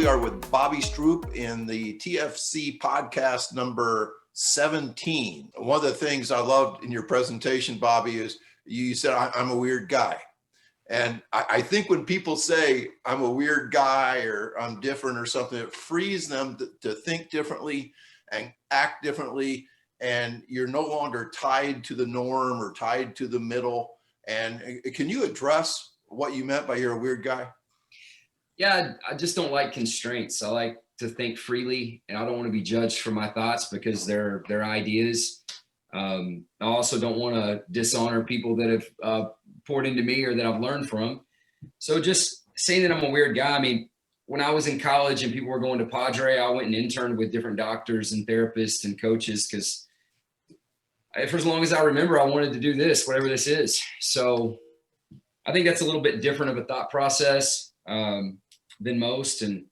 we are with Bobby Stroupe in the TFC podcast number 17. One of the things I loved in your presentation, Bobby, is you said, I'm a weird guy. And I think when people say I'm a weird guy or I'm different or something, it frees them to think differently and act differently. And you're no longer tied to the norm or tied to the middle. And can you address what you meant by you're a weird guy? Yeah, I just don't like constraints. I like to think freely, and I don't want to be judged for my thoughts because they're ideas. I also don't want to dishonor people that have poured into me or that I've learned from. So just saying that I'm a weird guy. I mean, when I was in college and people were going to Padre, I went and interned with different doctors and therapists and coaches because for as long as I remember, I wanted to do this, whatever this is. So I think that's a little bit different of a thought process than most. And,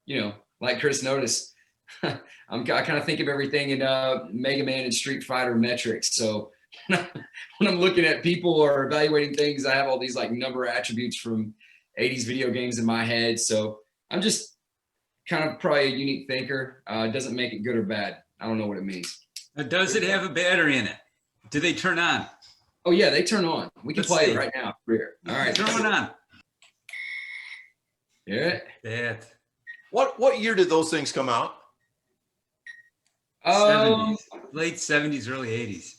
you know, like Chris noticed, I kind of think of everything in Mega Man and Street Fighter metrics. So when I'm looking at people or evaluating things, I have all these like number attributes from 80s video games in my head. So I'm just kind of probably a unique thinker. It doesn't make it good or bad. I don't know what it means. Does it have a battery in it? Do they turn on? Oh yeah, they turn on. We can play it right now. Here. All right. Turn one on. Yeah. That. What year did those things come out? 70s, late 70s, early 80s.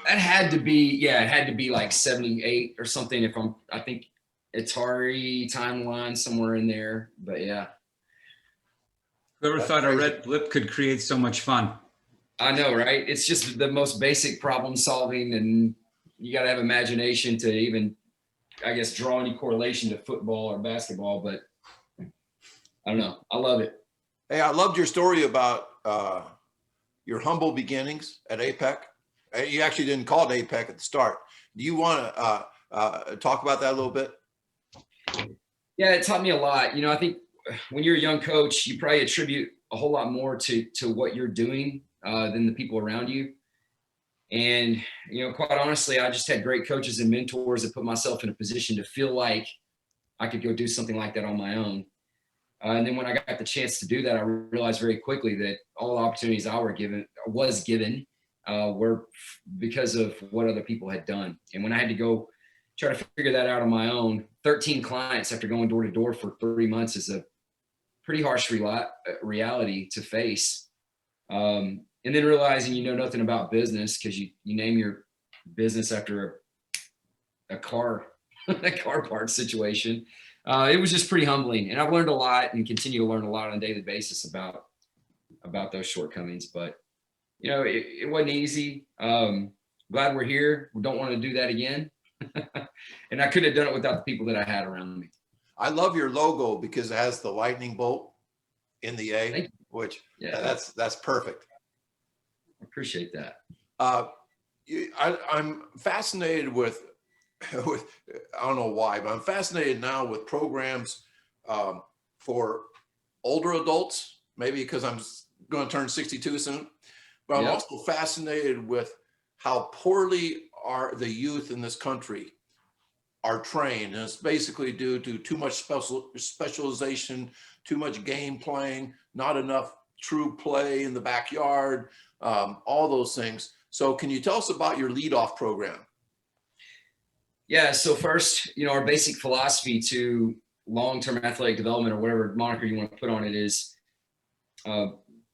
That had to be like 78 or something. I think Atari timeline somewhere in there, but yeah. Whoever thought a red blip could create so much fun? I know, right? It's just the most basic problem solving, and you got to have imagination to even, I guess, draw any correlation to football or basketball, but I don't know. I love it. Hey, I loved your story about your humble beginnings at Apec. You actually didn't call it Apec at the start. Do you want to talk about that a little bit? Yeah, it taught me a lot. You know, I think when you're a young coach, you probably attribute a whole lot more to what you're doing than the people around you. And, you know, quite honestly, I just had great coaches and mentors that put myself in a position to feel like I could go do something like that on my own. And then when I got the chance to do that, I realized very quickly that all the opportunities I was given were because of what other people had done. And when I had to go try to figure that out on my own, 13 clients after going door to door for 3 months is a pretty harsh reality to face. And then realizing you know nothing about business because you name your business after a car parts situation. It was just pretty humbling, and I've learned a lot and continue to learn a lot on a daily basis about those shortcomings. But you know, it wasn't easy. Glad we're here. We don't want to do that again, and I couldn't have done it without the people that I had around me. I love your logo because it has the lightning bolt in the A, which that's perfect. I appreciate that. I'm fascinated with I don't know why, but I'm fascinated now with programs for older adults, maybe because I'm going to turn 62 soon, but I'm also fascinated with how poorly the youth in this country are trained. And it's basically due to too much specialization, too much game playing, not enough true play in the backyard, all those things. So can you tell us about your leadoff program? Yeah. So first, you know, our basic philosophy to long-term athletic development, or whatever moniker you want to put on it, is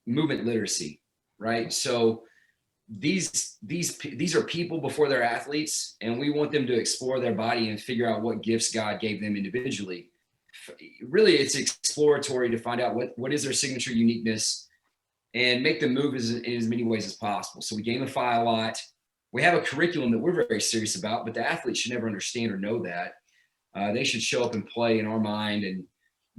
movement literacy, right? So these are people before they're athletes, and we want them to explore their body and figure out what gifts God gave them individually. Really, it's exploratory to find out what is their signature uniqueness and make them move in as many ways as possible. So we gamify a lot. We have a curriculum that we're very serious about, but the athletes should never understand or know that. They should show up and play in our mind and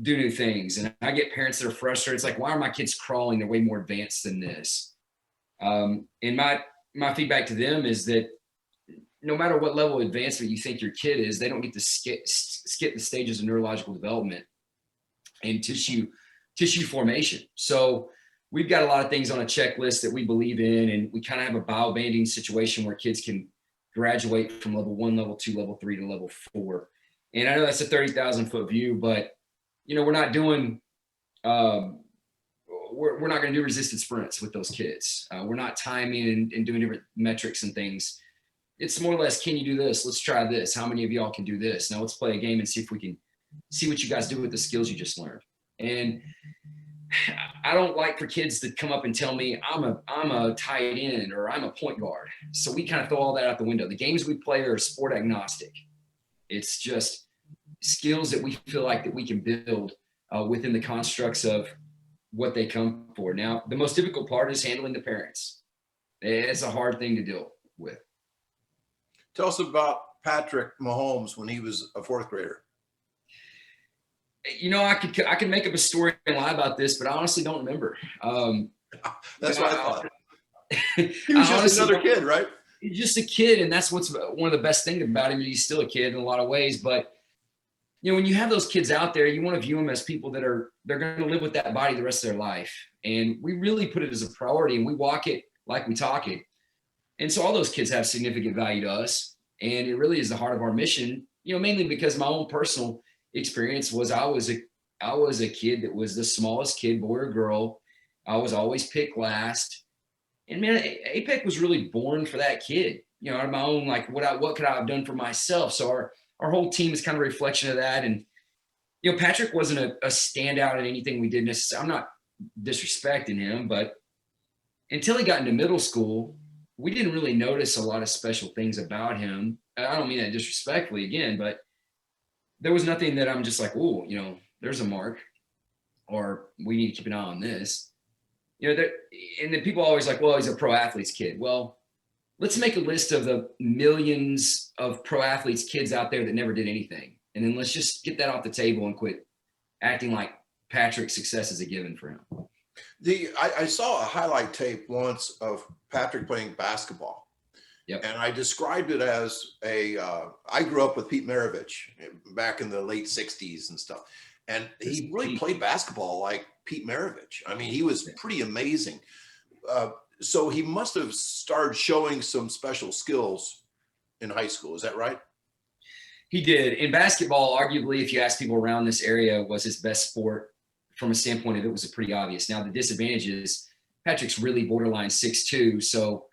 do new things. And I get parents that are frustrated. It's like, why are my kids crawling? They're way more advanced than this. And my feedback to them is that no matter what level of advancement you think your kid is, they don't get to skip the stages of neurological development and tissue formation. So we've got a lot of things on a checklist that we believe in, and we kind of have a bio-banding situation where kids can graduate from level 1, level 2, level 3 to level 4. And I know that's a 30,000 foot view, but you know, we're not doing we're not going to do resisted sprints with those kids. We're not timing and doing different metrics and things. It's more or less, can you do this? Let's try this. How many of y'all can do this? Now let's play a game and see if we can see what you guys do with the skills you just learned. And I don't like for kids to come up and tell me I'm a tight end or I'm a point guard. So we kind of throw all that out the window. The games we play are sport agnostic. It's just skills that we feel like that we can build within the constructs of what they come for. Now, the most difficult part is handling the parents. It's a hard thing to deal with. Tell us about Patrick Mahomes when he was a fourth grader. You know, I could make up a story and lie about this, but I honestly don't remember. That's what I thought. He was just another kid, right? He's just a kid, and that's what's one of the best things about him. He's still a kid in a lot of ways, but you know, when you have those kids out there, you want to view them as people that they're going to live with that body the rest of their life, and we really put it as a priority, and we walk it like we talk it. And so all those kids have significant value to us, and it really is the heart of our mission. You know, mainly because my own personal experience was I was a kid that was the smallest kid, boy or girl. I was always picked last. And man, Apec was really born for that kid. You know, out of my own, like what could I have done for myself? So our whole team is kind of a reflection of that. And, you know, Patrick wasn't a standout in anything we did necessarily. I'm not disrespecting him, but until he got into middle school, we didn't really notice a lot of special things about him. I don't mean that disrespectfully again, but there was nothing that I'm just like, oh, you know, there's a mark, or we need to keep an eye on this. You know, and then people are always like, well, he's a pro athlete's kid. Well, let's make a list of the millions of pro athletes kids out there that never did anything. And then let's just get that off the table and quit acting like Patrick's success is a given for him. I saw a highlight tape once of Patrick playing basketball. Yep. And I described it as I grew up with Pete Maravich back in the late 60s and stuff. And he really played basketball like Pete Maravich. I mean, he was pretty amazing. So he must have started showing some special skills in high school. Is that right? He did. In basketball, arguably, if you ask people around this area, was his best sport from a standpoint of it was pretty obvious. Now, the disadvantage is Patrick's really borderline 6'2", so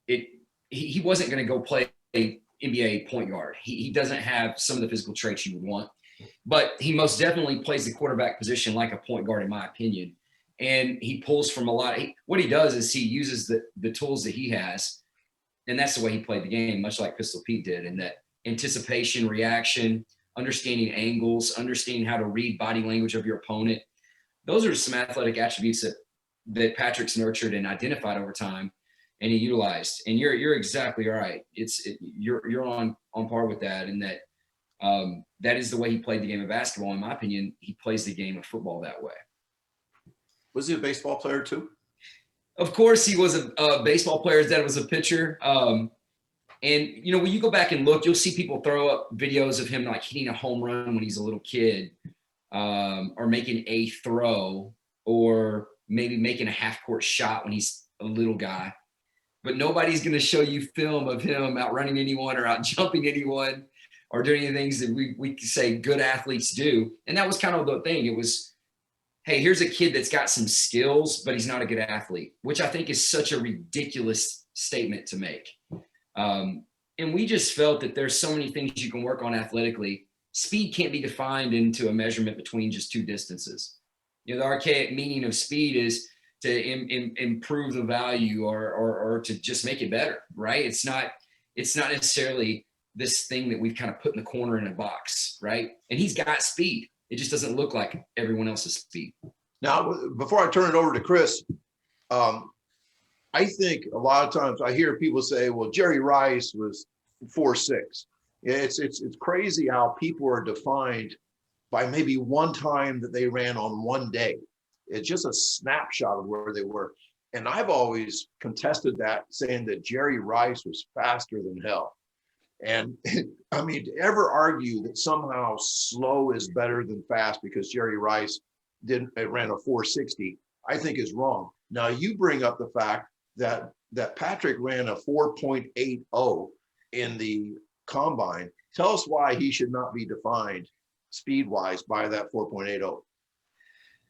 he wasn't going to go play NBA point guard. He doesn't have some of the physical traits you would want, but he most definitely plays the quarterback position like a point guard, in my opinion. And he pulls from a lot. What he does is he uses the tools that he has, and that's the way he played the game, much like Pistol Pete did, in that anticipation, reaction, understanding angles, understanding how to read body language of your opponent. Those are some athletic attributes that Patrick's nurtured and identified over time, and he utilized. And you're exactly right. You're on par with that, and that that is the way he played the game of basketball. In my opinion, he plays the game of football that way. Was he a baseball player too? Of course, he was a baseball player. His dad was a pitcher. And, you know, when you go back and look, you'll see people throw up videos of him like hitting a home run when he's a little kid, or making a throw, or maybe making a half-court shot when he's a little guy. But nobody's going to show you film of him outrunning anyone or out jumping anyone or doing any things that we say good athletes do. And that was kind of the thing. It was, hey, here's a kid that's got some skills, but he's not a good athlete, which I think is such a ridiculous statement to make. And we just felt that there's so many things you can work on athletically. Speed can't be defined into a measurement between just two distances. You know, the archaic meaning of speed is to improve the value or to just make it better, right? It's not necessarily this thing that we've kind of put in the corner in a box, right? And he's got speed. It just doesn't look like everyone else's speed. Now, before I turn it over to Chris, I think a lot of times I hear people say, well, Jerry Rice was 4'6". It's crazy how people are defined by maybe one time that they ran on one day. It's just a snapshot of where they were. And I've always contested that, saying that Jerry Rice was faster than hell. And I mean, to ever argue that somehow slow is better than fast because Jerry Rice ran a 460, I think is wrong. Now you bring up the fact that Patrick ran a 4.80 in the combine. Tell us why he should not be defined speed-wise by that 4.80.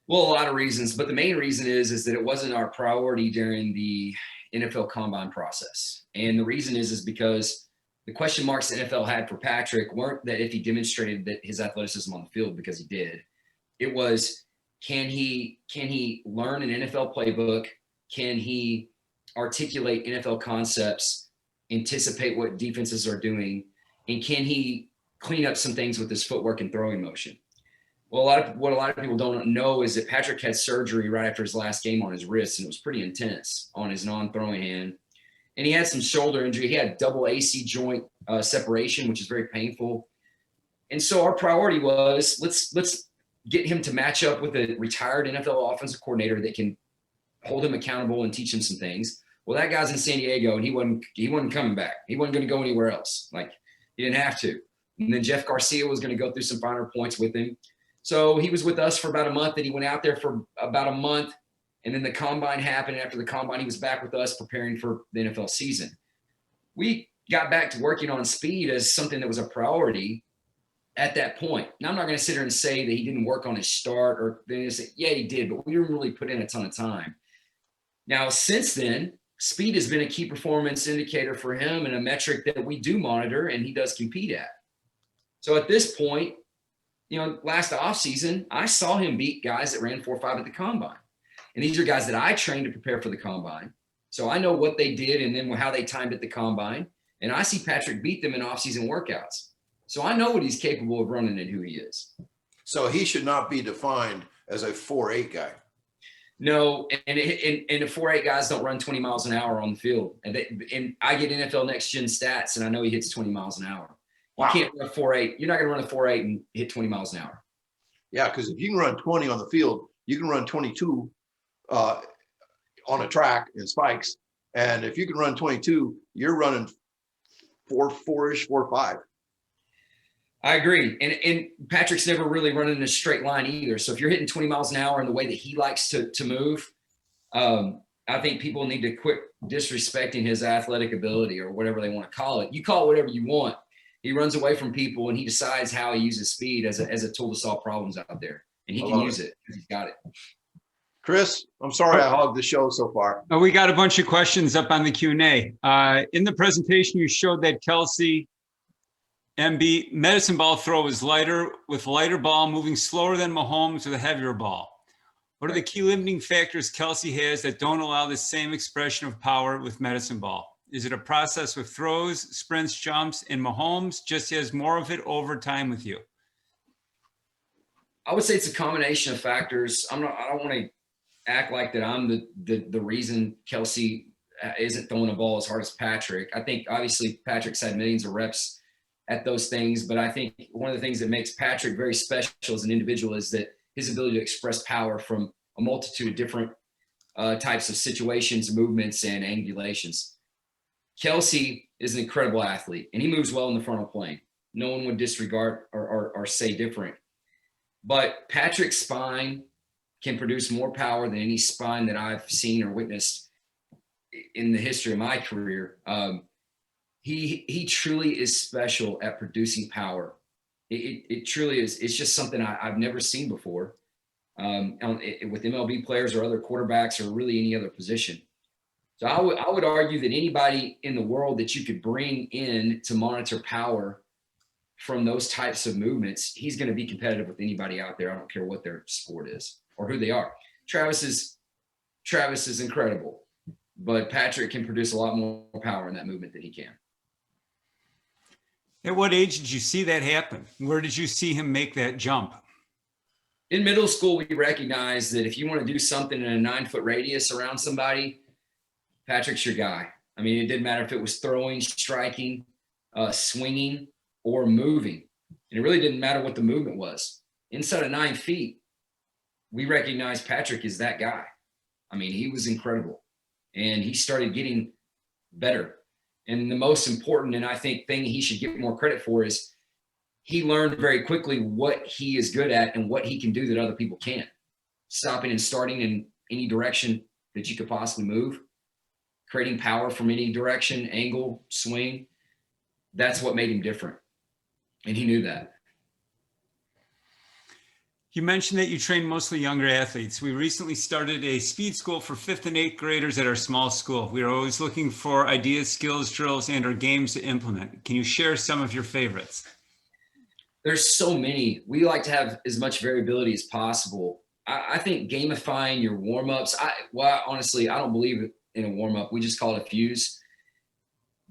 Well, a lot of reasons, but the main reason is that it wasn't our priority during the NFL combine process. And the reason is because the question marks the NFL had for Patrick weren't that if he demonstrated that his athleticism on the field, because he did. It was, can he learn an NFL playbook? Can he articulate NFL concepts, anticipate what defenses are doing, and can he clean up some things with his footwork and throwing motion? Well, what a lot of people don't know is that Patrick had surgery right after his last game on his wrist, and it was pretty intense on his non-throwing hand. And he had some shoulder injury. He had double AC joint separation, which is very painful. And so our priority was let's get him to match up with a retired NFL offensive coordinator that can hold him accountable and teach him some things. Well, that guy's in San Diego, and he wasn't coming back. He wasn't going to go anywhere else. Like, he didn't have to. And then Jeff Garcia was going to go through some finer points with him. So he was with us for about a month, and he went out there for about a month. And then the combine happened. And after the combine, he was back with us preparing for the NFL season. We got back to working on speed as something that was a priority at that point. Now, I'm not going to sit here and say that he didn't work on his start, or then say, yeah, he did, but we didn't really put in a ton of time. Now, since then, speed has been a key performance indicator for him and a metric that we do monitor and he does compete at. So at this point, last offseason, I saw him beat guys that ran 4.5 at the combine. And these are guys that I trained to prepare for the combine. So I know what they did and then how they timed at the combine. And I see Patrick beat them in offseason workouts. So I know what he's capable of running and who he is. So he should not be defined as a 4.8 guy. No, and the 4.8 guys don't run 20 miles an hour on the field. And I get NFL Next Gen stats, and I know he hits 20 miles an hour. Wow. You can't run a 4.8. You're not going to run a 4.8 and hit 20 miles an hour. Yeah, because if you can run 20 on the field, you can run 22 on a track in spikes. And if you can run 22, you're running 4.4-ish, 4.5. I agree. And Patrick's never really running in a straight line either. So if you're hitting 20 miles an hour in the way that he likes to move, I think people need to quit disrespecting his athletic ability or whatever they want to call it. You call it whatever you want. He runs away from people and he decides how he uses speed as a tool to solve problems out there. And he can use it because he's got it. Chris, I'm sorry I hogged the show so far. We got a bunch of questions up on the Q&A. In the presentation, you showed that Kelsey MB medicine ball throw is lighter, with lighter ball moving slower than Mahomes with a heavier ball. What are the key limiting factors Kelsey has that don't allow the same expression of power with medicine ball? Is it a process with throws, sprints, jumps, and Mahomes just has more of it over time with you? I would say it's a combination of factors. I don't want to act like that I'm the reason Kelsey isn't throwing a ball as hard as Patrick. I think obviously Patrick's had millions of reps at those things, but I think one of the things that makes Patrick very special as an individual is that his ability to express power from a multitude of different types of situations, movements, and angulations. Kelsey is an incredible athlete, and he moves well in the frontal plane. No one would disregard or say different. But Patrick's spine can produce more power than any spine that I've seen or witnessed in the history of my career. He truly is special at producing power. It truly is. It's just something I've never seen before with MLB players or other quarterbacks or really any other position. So I would argue that anybody in the world that you could bring in to monitor power from those types of movements, he's going to be competitive with anybody out there. I don't care what their sport is or who they are. Travis is incredible, but Patrick can produce a lot more power in that movement than he can. At what age did you see that happen? Where did you see him make that jump? In middle school, we recognized that if you want to do something in a 9-foot radius around somebody, Patrick's your guy. I mean, it didn't matter if it was throwing, striking, swinging, or moving. And it really didn't matter what the movement was. Inside of 9 feet, we recognized Patrick is that guy. I mean, he was incredible. And he started getting better. And the most important, and I think thing he should get more credit for, is he learned very quickly what he is good at and what he can do that other people can't. Stopping and starting in any direction that you could possibly move, creating power from any direction, angle, swing. That's what made him different. And he knew that. You mentioned that you train mostly younger athletes. We recently started a speed school for 5th and 8th graders at our small school. We are always looking for ideas, skills, drills, and or games to implement. Can you share some of your favorites? There's so many. We like to have as much variability as possible. I think gamifying your warm-ups, well, honestly, I don't believe in a warm-up. We just call it a fuse.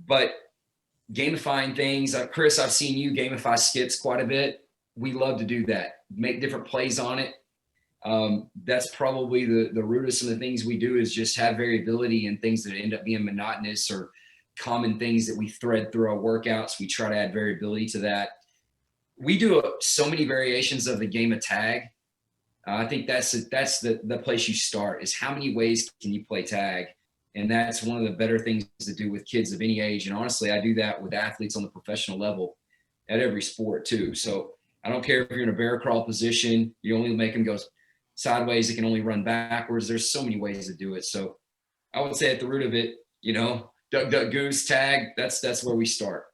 But gamifying things, Chris, I've seen you gamify skits quite a bit. We love to do that. Make different plays on it. That's probably the root of some of the things we do, is just have variability in things that end up being monotonous or common things that we thread through our workouts. We try to add variability to that. We do so many variations of the game of tag. I think that's the place you start, is how many ways can you play tag? And that's one of the better things to do with kids of any age. And honestly, I do that with athletes on the professional level at every sport too. So I don't care if you're in a bear crawl position, you only make them go sideways, it can only run backwards. There's so many ways to do it. So I would say at the root of it, duck, duck, goose, tag, that's where we start.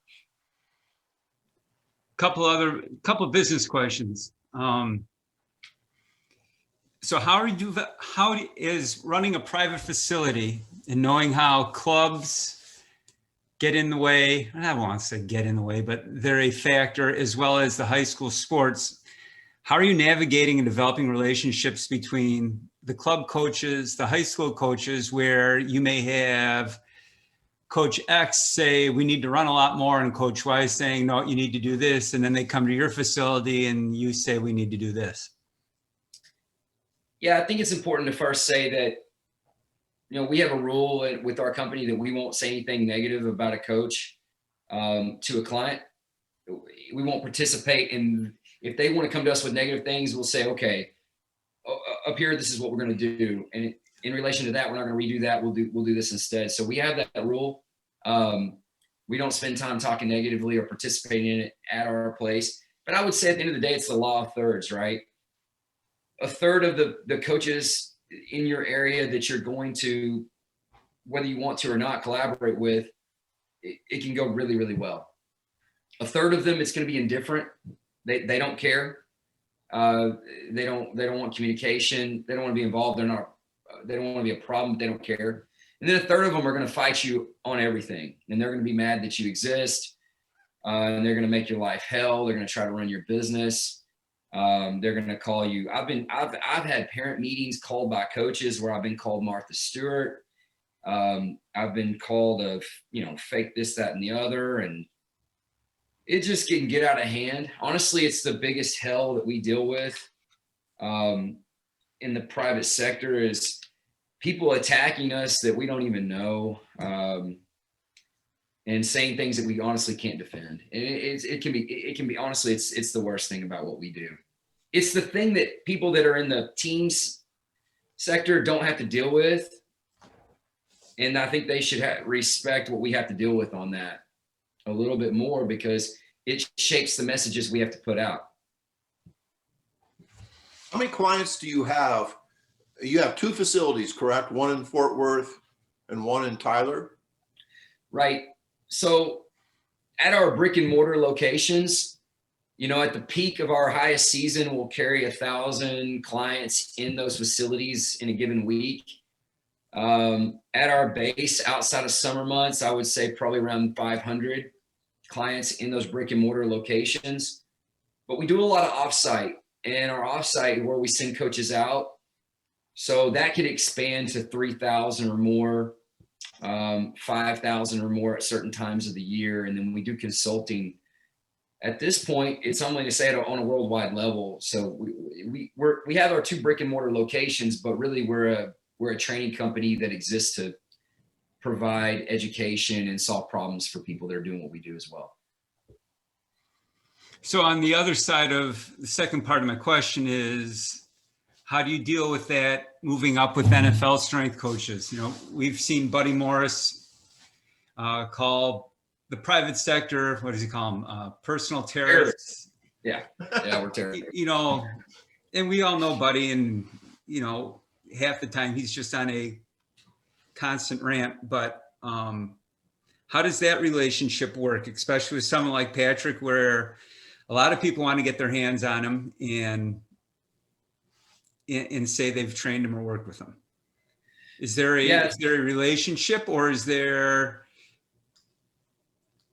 Couple business questions. So how is running a private facility and knowing how clubs get in the way? I don't want to say get in the way, but they're a factor, as well as the high school sports. How are you navigating and developing relationships between the club coaches, the high school coaches, where you may have Coach X say, we need to run a lot more, and Coach Y saying, no, you need to do this. And then they come to your facility and you say, we need to do this. Yeah, I think it's important to first say that, we have a rule with our company that we won't say anything negative about a coach to a client. We won't participate in, if they want to come to us with negative things, we'll say, okay, up here, this is what we're going to do. And in relation to that, we're not going to redo that. We'll do this instead. So we have that rule. We don't spend time talking negatively or participating in it at our place. But I would say at the end of the day, it's the law of thirds, right? A third of the coaches in your area that you're going to, whether you want to or not, collaborate with, it can go really, really well. A third of them, it's going to be indifferent. They don't care. They don't want communication. They don't want to be involved. They don't want to be a problem. They don't care. And then a third of them are going to fight you on everything, and they're going to be mad that you exist. And they're going to make your life hell. They're going to try to run your business. They're going to call you. I've had parent meetings called by coaches where I've been called Martha Stewart. I've been called fake this, that, and the other, and it just can get out of hand. Honestly, it's the biggest hell that we deal with in the private sector, is people attacking us that we don't even know, and saying things that we honestly can't defend. And it can be honestly, it's the worst thing about what we do. It's the thing that people that are in the teams sector don't have to deal with. And I think they should respect what we have to deal with on that a little bit more, because it shapes the messages we have to put out. How many clients do you have? You have 2 facilities, correct? One in Fort Worth and one in Tyler? Right. So at our brick and mortar locations, at the peak of our highest season, we'll carry 1,000 clients in those facilities in a given week. At our base, outside of summer months, I would say probably around 500 clients in those brick and mortar locations. But we do a lot of offsite, and our offsite where we send coaches out. So that could expand to 3,000 or more, 5,000 or more at certain times of the year. And then we do consulting. At this point, it's only to say it on a worldwide level. So we have our 2 brick and mortar locations, but really we're a training company that exists to provide education and solve problems for people that are doing what we do as well. So on the other side of the second part of my question is, how do you deal with that moving up with NFL strength coaches? We've seen Buddy Morris call the private sector, what does he call them? Personal terrorists. Yeah, we're terrorists. And we all know Buddy, and, half the time he's just on a constant rant. But how does that relationship work, especially with someone like Patrick, where a lot of people want to get their hands on him, and and say they've trained him or worked with him? Is there Yeah. is there a relationship, or is there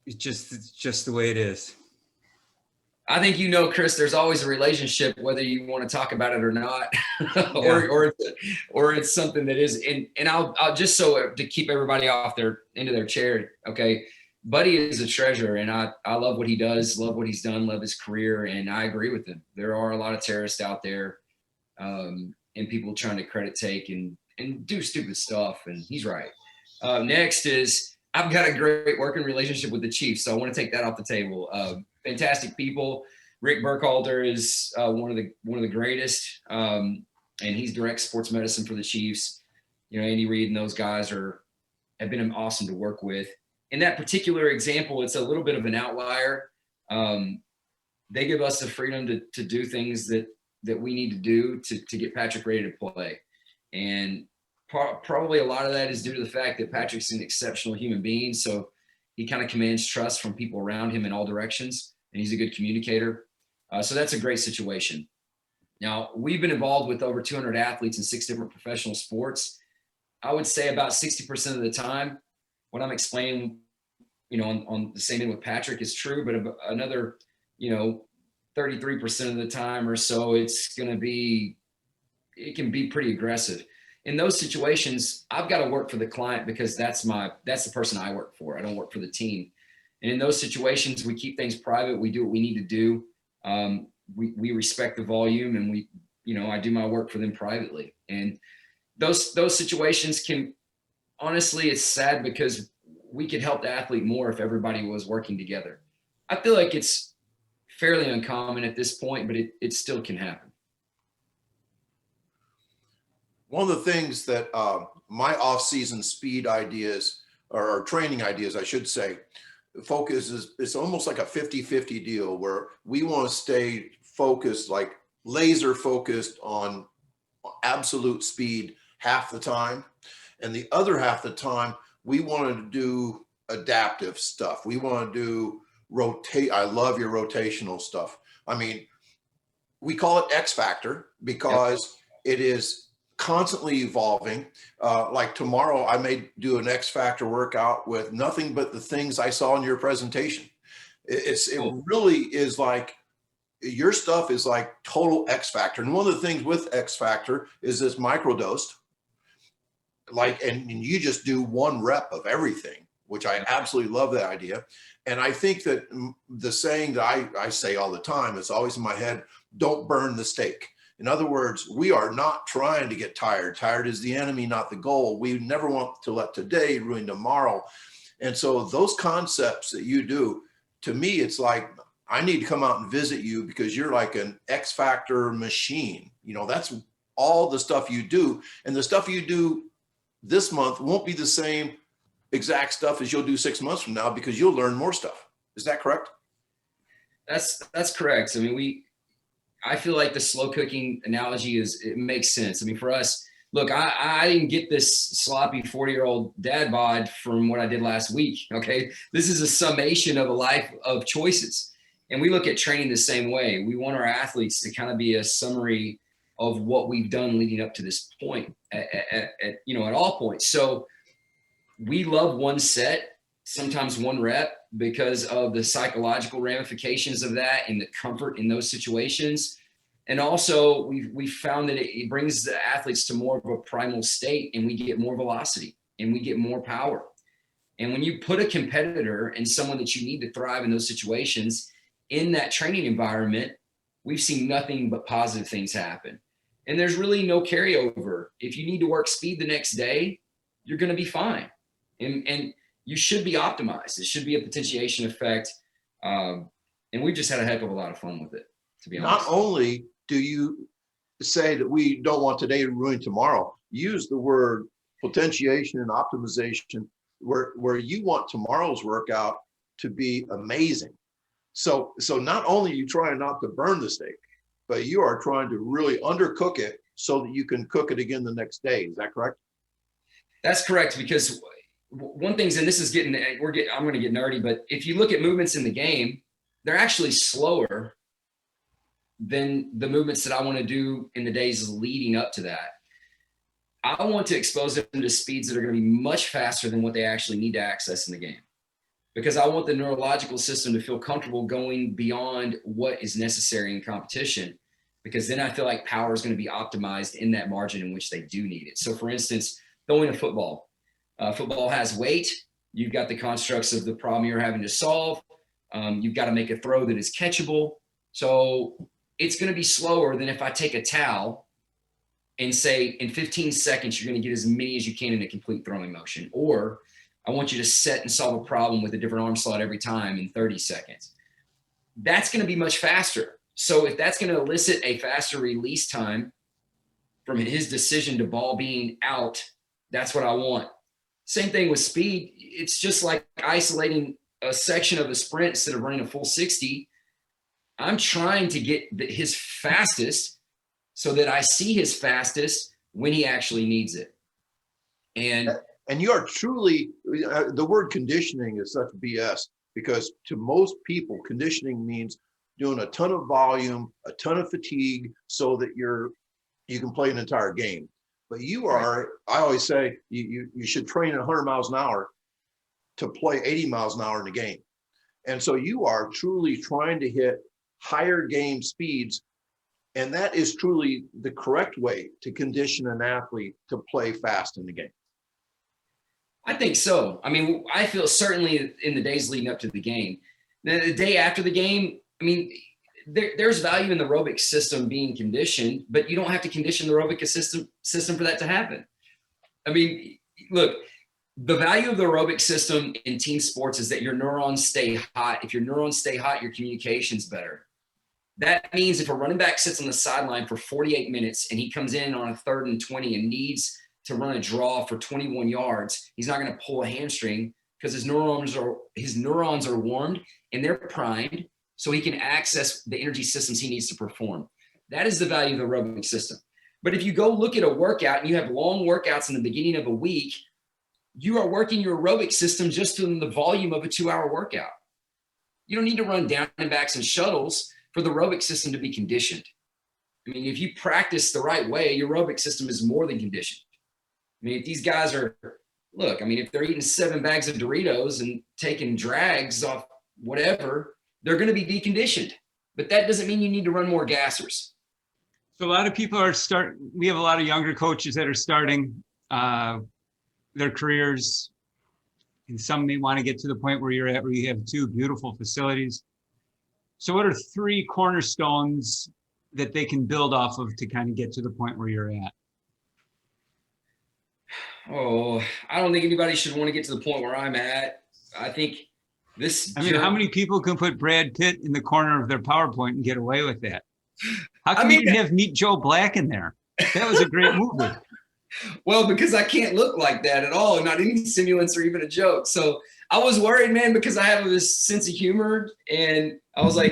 it's just the way it is? I think, Chris, there's always a relationship, whether you want to talk about it or not, Yeah. or it's something that is. And I'll just so to keep everybody off into their chair. Okay. Buddy is a treasure, and I love what he does, love what he's done, love his career. And I agree with him. There are a lot of terrorists out there, and people trying to credit take and do stupid stuff. And he's right. Next is, I've got a great working relationship with the Chiefs, so I want to take that off the table. Fantastic people. Rick Burkhalter is one of the greatest, and he's direct sports medicine for the Chiefs. Andy Reid and those guys have been awesome to work with. In that particular example, it's a little bit of an outlier. They give us the freedom to do things that we need to do to get Patrick ready to play, and probably a lot of that is due to the fact that Patrick's an exceptional human being. So he kind of commands trust from people around him in all directions, and he's a good communicator. So that's a great situation. Now, we've been involved with over 200 athletes in 6 different professional sports. I would say about 60% of the time, what I'm explaining, on the same end with Patrick is true, but another, 33% of the time or so, it can be pretty aggressive. In those situations, I've got to work for the client because that's the person I work for. I don't work for the team. And in those situations, we keep things private. We do what we need to do. We respect the volume, and I do my work for them privately. And those situations honestly, it's sad because we could help the athlete more if everybody was working together. I feel like it's fairly uncommon at this point, but it still can happen. One of the things that my off-season speed ideas, or training ideas, I should say, focuses, it's almost like a 50-50 deal where we want to stay focused, like laser focused on absolute speed half the time. And the other half the time, we want to do adaptive stuff. We want to do rotate. I love your rotational stuff. I mean, we call it X Factor because it is constantly evolving. Like tomorrow, I may do an X Factor workout with nothing but the things I saw in your presentation. It really is like, your stuff is like total X Factor. And one of the things with X Factor is this microdosed, and you just do 1 rep of everything, which I absolutely love that idea. And I think that the saying that I say all the time, it's always in my head, don't burn the steak. In other words, we are not trying to get tired. Tired is the enemy, not the goal. We never want to let today ruin tomorrow. And so those concepts that you do, to me, it's like, I need to come out and visit you because you're like an X Factor machine. That's all the stuff you do. And the stuff you do this month won't be the same exact stuff as you'll do 6 months from now, because you'll learn more stuff. Is that correct? That's correct. I mean, I feel like the slow cooking analogy it makes sense. I mean, for us, look, I didn't get this sloppy 40-year-old dad bod from what I did last week. Okay. This is a summation of a life of choices. And we look at training the same way. We want our athletes to kind of be a summary of what we've done leading up to this point at all points. So we love one set, sometimes 1 rep, because of the psychological ramifications of that and the comfort in those situations. And also we found that it brings the athletes to more of a primal state, and we get more velocity and we get more power. And when you put a competitor and someone that you need to thrive in those situations in that training environment, we've seen nothing but positive things happen. And there's really no carryover. If you need to work speed the next day, you're going to be fine. And you should be optimized. It should be a potentiation effect. And we've just had a heck of a lot of fun with it, to be honest. Not only do you say that we don't want today to ruin tomorrow, use the word potentiation and optimization where you want tomorrow's workout to be amazing. So not only are you trying not to burn the steak, but you are trying to really undercook it so that you can cook it again the next day. Is that correct? That's correct, because one thing's, and this is I'm going to get nerdy, but if you look at movements in the game, they're actually slower than the movements that I want to do in the days leading up to that. I want to expose them to speeds that are going to be much faster than what they actually need to access in the game, because I want the neurological system to feel comfortable going beyond what is necessary in competition, because then I feel like power is going to be optimized in that margin in which they do need it. So for instance, throwing a football, football has weight. You've got the constructs of the problem you're having to solve. You've got to make a throw that is catchable. So it's going to be slower than if I take a towel and say in 15 seconds, you're going to get as many as you can in a complete throwing motion. Or I want you to set and solve a problem with a different arm slot every time in 30 seconds. That's going to be much faster. So if that's going to elicit a faster release time from his decision to ball being out, that's what I want. Same thing with speed. It's just like isolating a section of a sprint instead of running a full 60. I'm trying to get his fastest so that I see his fastest when he actually needs it. And you are truly, the word conditioning is such BS, because to most people, conditioning means doing a ton of volume, a ton of fatigue, so that you can play an entire game. But you are, right. I always say you should train at 100 miles an hour to play 80 miles an hour in a game. And so you are truly trying to hit higher game speeds. And that is truly the correct way to condition an athlete to play fast in the game. I think so. I mean, I feel certainly in the days leading up to the game. The day after the game, I mean, there's value in the aerobic system being conditioned, but you don't have to condition the aerobic system for that to happen. I mean, look, the value of the aerobic system in team sports is that your neurons stay hot. If your neurons stay hot, your communication's better. That means if a running back sits on the sideline for 48 minutes and he comes in on a 3rd and 20 and needs to run a draw for 21 yards, he's not going to pull a hamstring because his neurons are warmed and they're primed, so he can access the energy systems he needs to perform. That is the value of the aerobic system. But if you go look at a workout and you have long workouts in the beginning of a week, you are working your aerobic system just in the volume of a 2-hour workout. You don't need to run down and backs and shuttles for the aerobic system to be conditioned. I mean, if you practice the right way, your aerobic system is more than conditioned. I mean, if these guys are, look, I mean, if they're eating 7 bags of Doritos and taking drags off whatever, they're going to be deconditioned. But that doesn't mean you need to run more gassers. So a lot of people we have a lot of younger coaches that are starting their careers, and some may want to get to the point where you're at, where you have 2 beautiful facilities. So what are 3 cornerstones that they can build off of to kind of get to the point where you're at? Oh, I don't think anybody should want to get to the point where I'm at. I think how many people can put Brad Pitt in the corner of their PowerPoint and get away with that? How come you didn't have Meet Joe Black in there? That was a great movie. Well, because I can't look like that at all, not any simulants or even a joke. So I was worried, man, because I have this sense of humor, and I was like,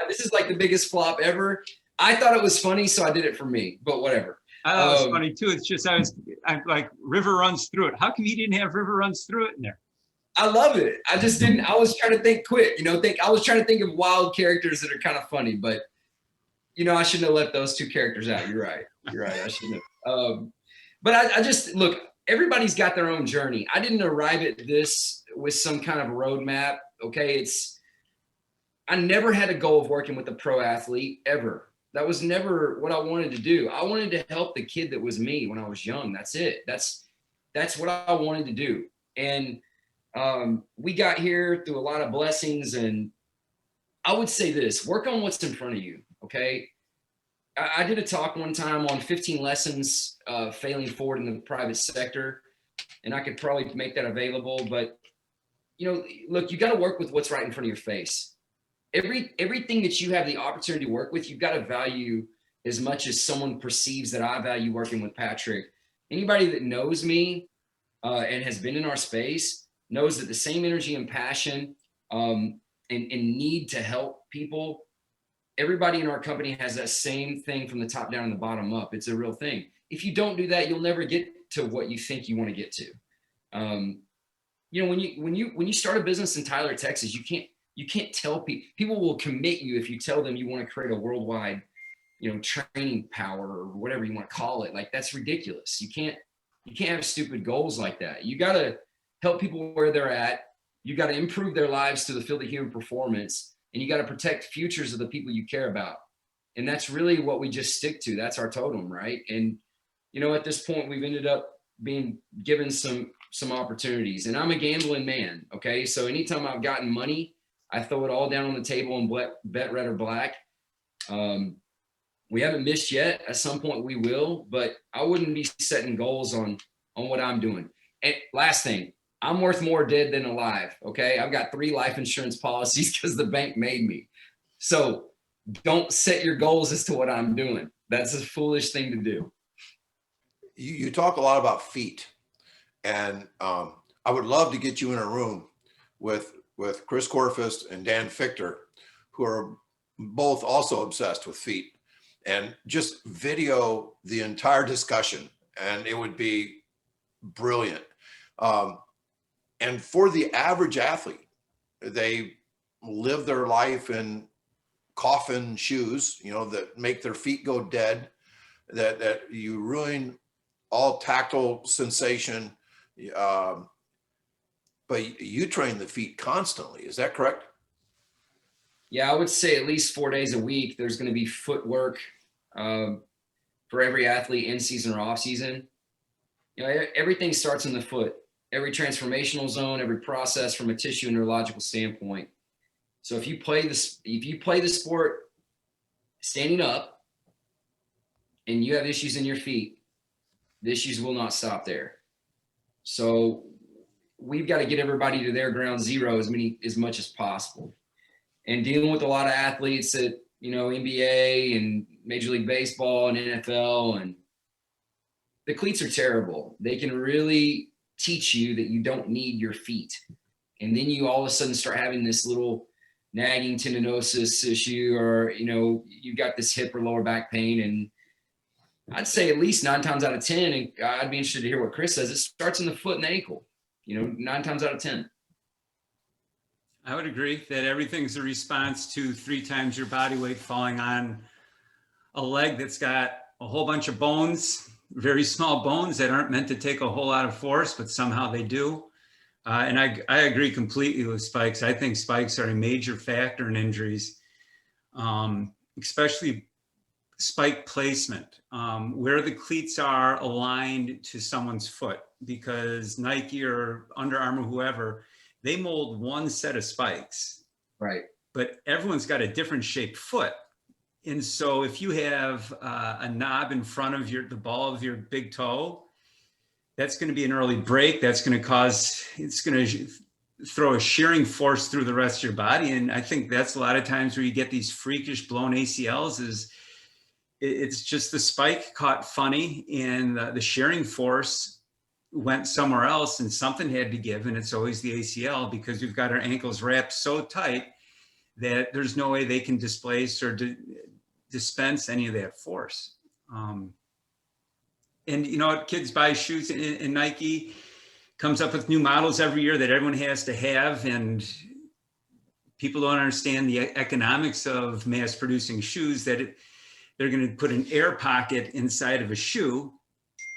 this is like the biggest flop ever. I thought it was funny, so I did it for me, but whatever. I thought it was funny too. It's just, I'm like, River Runs Through It. How come you didn't have River Runs Through It in there? I love it. I just didn't, I was trying to think quick, I was trying to think of wild characters that are kind of funny, but I shouldn't have left those 2 characters out. You're right. I shouldn't have. But I just, look, everybody's got their own journey. I didn't arrive at this with some kind of roadmap. Okay. I never had a goal of working with a pro athlete ever. That was never what I wanted to do. I wanted to help the kid that was me when I was young. That's it. That's what I wanted to do. And we got here through a lot of blessings. And I would say this, work on what's in front of you. Okay. I did a talk one time on 15 lessons failing forward in the private sector, and I could probably make that available. But, look, you got to work with what's right in front of your face. Everything that you have the opportunity to work with, you've got to value as much as someone perceives that I value working with Patrick. Anybody that knows me and has been in our space knows that the same energy and passion and need to help people, everybody in our company has that same thing from the top down and the bottom up. It's a real thing. If you don't do that, you'll never get to what you think you want to get to. When you start a business in Tyler, Texas, you can't, you can't tell people will commit you if you tell them you want to create a worldwide, training power or whatever you want to call it. Like, that's ridiculous. You can't have stupid goals like that. You got to help people where they're at. You got to improve their lives to the field of human performance, and you got to protect futures of the people you care about. And that's really what we just stick to. That's our totem, right? And at this point, we've ended up being given some opportunities. And I'm a gambling man, okay? So anytime I've gotten money, I throw it all down on the table and bet red or black. We haven't missed yet. At some point we will, but I wouldn't be setting goals on what I'm doing. And last thing, I'm worth more dead than alive, okay? I've got 3 life insurance policies because the bank made me. So don't set your goals as to what I'm doing. That's a foolish thing to do. You talk a lot about feet, and I would love to get you in a room with Chris Corfist and Dan Fichter, who are both also obsessed with feet, and just video the entire discussion, and it would be brilliant. And for the average athlete, they live their life in coffin shoes, that make their feet go dead, that you ruin all tactile sensation. But you train the feet constantly. Is that correct? Yeah, I would say at least 4 days a week, there's going to be footwork for every athlete, in season or off season. Everything starts in the foot. Every transformational zone, every process from a tissue and neurological standpoint. So if you play the sport standing up and you have issues in your feet, the issues will not stop there. So we've got to get everybody to their ground zero as much as possible. And dealing with a lot of athletes at, NBA and Major League Baseball and NFL, and the cleats are terrible. They can really teach you that you don't need your feet. And then you all of a sudden start having this little nagging tendinosis issue, or, you've got this hip or lower back pain. And I'd say at least 9 times out of 10, and I'd be interested to hear what Chris says, it starts in the foot and the ankle, 9 times out of 10. I would agree that everything's a response to 3 times your body weight falling on a leg that's got a whole bunch of bones, very small bones that aren't meant to take a whole lot of force, but somehow they do. And I agree completely with spikes. I think spikes are a major factor in injuries, especially spike placement, where the cleats are aligned to someone's foot, because Nike or Under Armour, whoever, they mold one set of spikes, right? But everyone's got a different shaped foot. And so if you have a knob in front of the ball of your big toe, that's going to be an early break. It's going to throw a shearing force through the rest of your body. And I think that's a lot of times where you get these freakish blown ACLs it's just the spike caught funny, and the shearing force went somewhere else, and something had to give, and it's always the ACL, because we've got our ankles wrapped so tight that there's no way they can displace or dispense any of that force. And kids buy shoes, and Nike comes up with new models every year that everyone has to have, and people don't understand the economics of mass producing shoes, that they're going to put an air pocket inside of a shoe,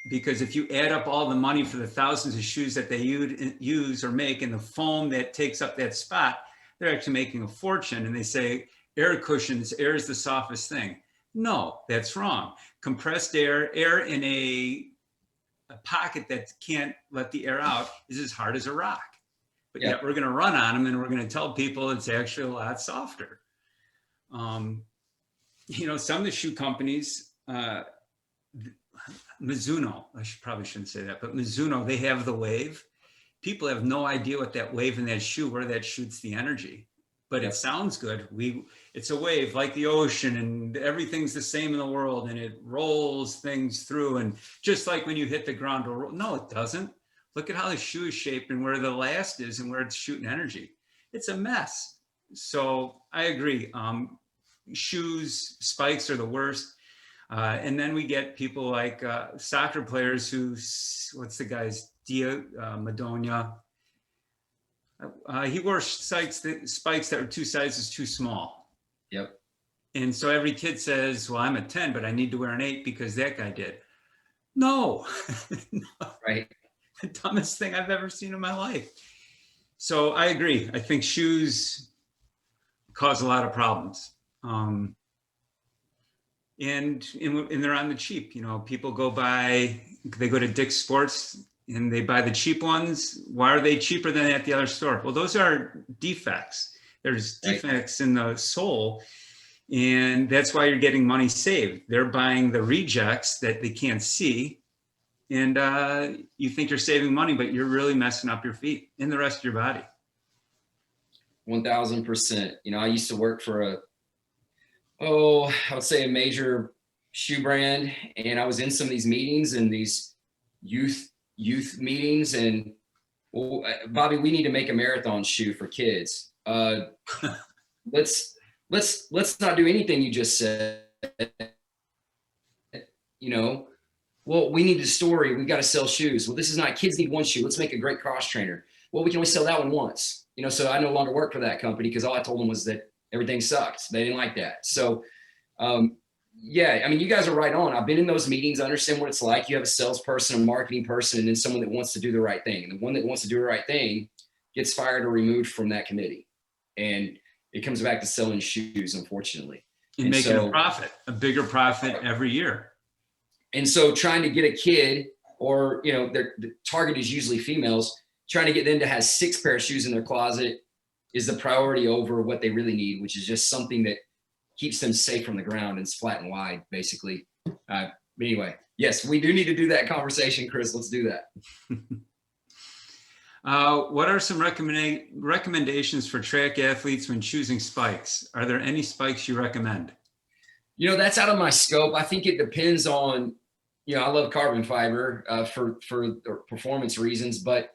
because if you add up all the money for the thousands of shoes that they use or make, and the foam that takes up that spot, they're actually making a fortune. And they say air cushions, air is the softest thing. No, that's wrong. Compressed air in a pocket that can't let the air out is as hard as a rock. But yet we're going to run on them, and we're going to tell people it's actually a lot softer. Some of the shoe companies, Mizuno, probably shouldn't say that, but Mizuno, they have the wave. People have no idea what that wave in that shoe, where that shoots the energy, but it sounds good. It's a wave like the ocean, and everything's the same in the world, and it rolls things through. And just like when you hit the ground, no, it doesn't. Look at how the shoe is shaped and where the last is and where it's shooting energy. It's a mess. So I agree. Shoes, spikes are the worst. And then we get people like soccer players who, what's the guy's, Madonia, He wore spikes that were 2 sizes too small. Yep. And so every kid says, well, I'm a 10, but I need to wear an 8 because that guy did. No. No. Right. The dumbest thing I've ever seen in my life. So I agree. I think shoes cause a lot of problems. And they're on the cheap. You know, people they go to Dick's Sports and they buy the cheap ones. Why are they cheaper than at the other store? Well, those are defects. There's defects in the sole. And that's why you're getting money saved. They're buying the rejects that they can't see. And you think you're saving money, but you're really messing up your feet and the rest of your body. 1000%. You know, I used to work for I would say a major shoe brand. And I was in some of these meetings and these youth meetings. And, well, Bobby, we need to make a marathon shoe for kids. Let's not do anything you just said. You know, well, we need a story. We've got to sell shoes. Well, this is not, kids need one shoe. Let's make a great cross trainer. Well, we can only sell that one once, you know, so I no longer work for that company because all I told them was that everything sucked. They didn't like that. So, yeah, I mean, you guys are right on. I've been in those meetings. I understand what it's like. You have a salesperson, a marketing person, and then someone that wants to do the right thing. And the one that wants to do the right thing gets fired or removed from that committee. And it comes back to selling shoes, unfortunately. And making a profit, a bigger profit every year. And so trying to get a kid, or, you know, the target is usually females, trying to get them to have 6 pair of shoes in their closet is the priority over what they really need, which is just something that keeps them safe from the ground and it's flat and wide, basically. But anyway, yes, we do need to do that conversation, Chris. Let's do that. What are some recommendations for track athletes when choosing spikes? Are there any spikes you recommend? You know, that's out of my scope. I think it depends on, you know, I love carbon fiber for performance reasons, but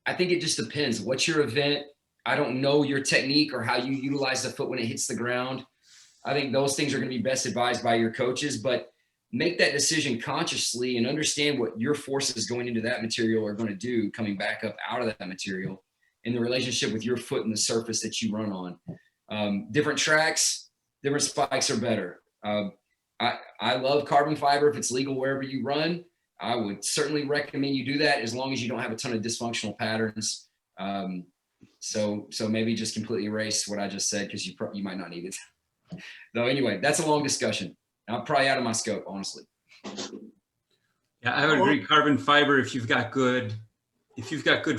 I think it just depends. What's your event? I don't know your technique or how you utilize the foot when it hits the ground. I think those things are going to be best advised by your coaches, but make that decision consciously and understand what your forces going into that material are going to do coming back up out of that material and the relationship with your foot and the surface that you run on. Different tracks, different spikes are better. I love carbon fiber if it's legal wherever you run. I would certainly recommend you do that as long as you don't have a ton of dysfunctional patterns. So maybe just completely erase what I just said because you might not need it. Though anyway, that's a long discussion. I'm probably out of my scope, honestly. Yeah, I would agree. Carbon fiber if you've got good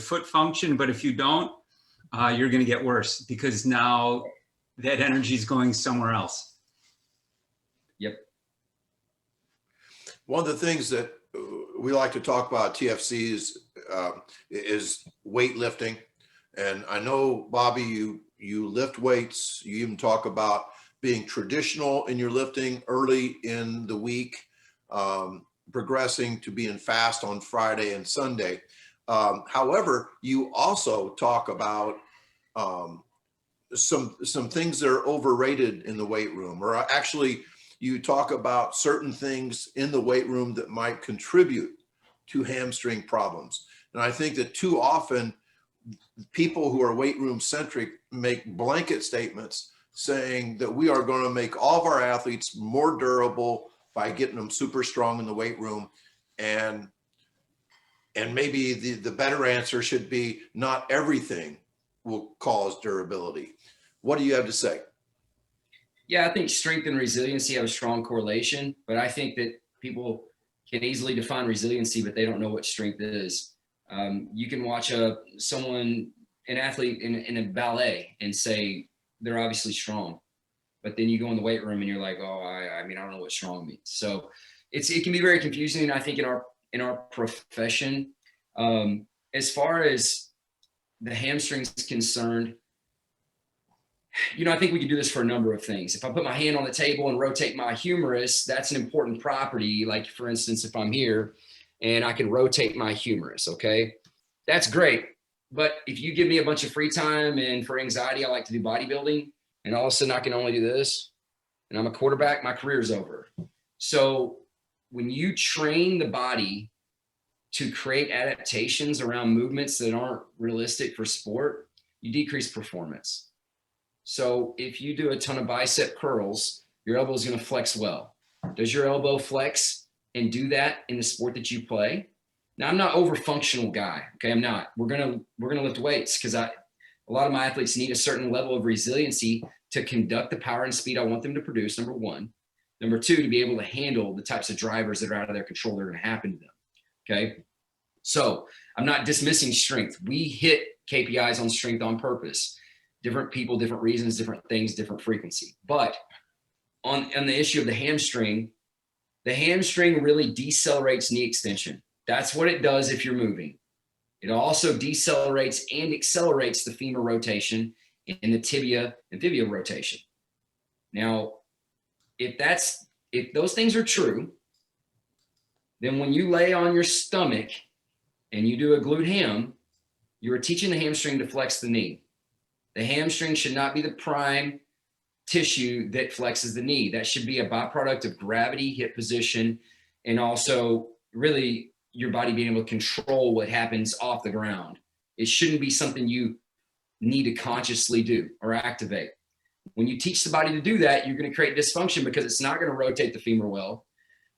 foot function, but if you don't, you're going to get worse because now that energy is going somewhere else. Yep. One of the things that we like to talk about TFCs is weightlifting. And I know, Bobby, you lift weights. You even talk about being traditional in your lifting early in the week, progressing to being fast on Friday and Sunday. However, you also talk about some things that are overrated in the weight room, or actually you talk about certain things in the weight room that might contribute to hamstring problems. And I think that too often people who are weight room centric make blanket statements saying that we are going to make all of our athletes more durable by getting them super strong in the weight room. And maybe the better answer should be not everything will cause durability. What do you have to say? Yeah, I think strength and resiliency have a strong correlation, but I think that people can easily define resiliency, but they don't know what strength is. You can watch an athlete in a ballet and say they're obviously strong, but then you go in the weight room and you're like, oh, I mean, I don't know what strong means. So it can be very confusing. And I think in our profession, as far as the hamstrings is concerned, you know, I think we can do this for a number of things. If I put my hand on the table and rotate my humerus, that's an important property. Like, for instance, if I'm here and I can rotate my humerus, okay, that's great. But if you give me a bunch of free time and for anxiety, I like to do bodybuilding, and all of a sudden I can only do this and I'm a quarterback, my career's over. So when you train the body to create adaptations around movements that aren't realistic for sport, you decrease performance. So if you do a ton of bicep curls, your elbow is going to flex well. Does your elbow flex and do that in the sport that you play? Now, I'm not over functional guy. Okay. I'm not. We're going to lift weights because a lot of my athletes need a certain level of resiliency to conduct the power and speed I want them to produce, number one. Number two, to be able to handle the types of drivers that are out of their control that are going to happen to them. Okay. So I'm not dismissing strength. We hit KPIs on strength on purpose. Different people, different reasons, different things, different frequency. But on the issue of the hamstring really decelerates knee extension. That's what it does if you're moving. It also decelerates and accelerates the femur rotation and the tibia and fibula rotation. Now, if those things are true, then when you lay on your stomach and you do a glute ham, you are teaching the hamstring to flex the knee. The hamstring should not be the prime tissue that flexes the knee. That should be a byproduct of gravity, hip position, and also really your body being able to control what happens off the ground. It shouldn't be something you need to consciously do or activate. When you teach the body to do that, you're going to create dysfunction because it's not going to rotate the femur well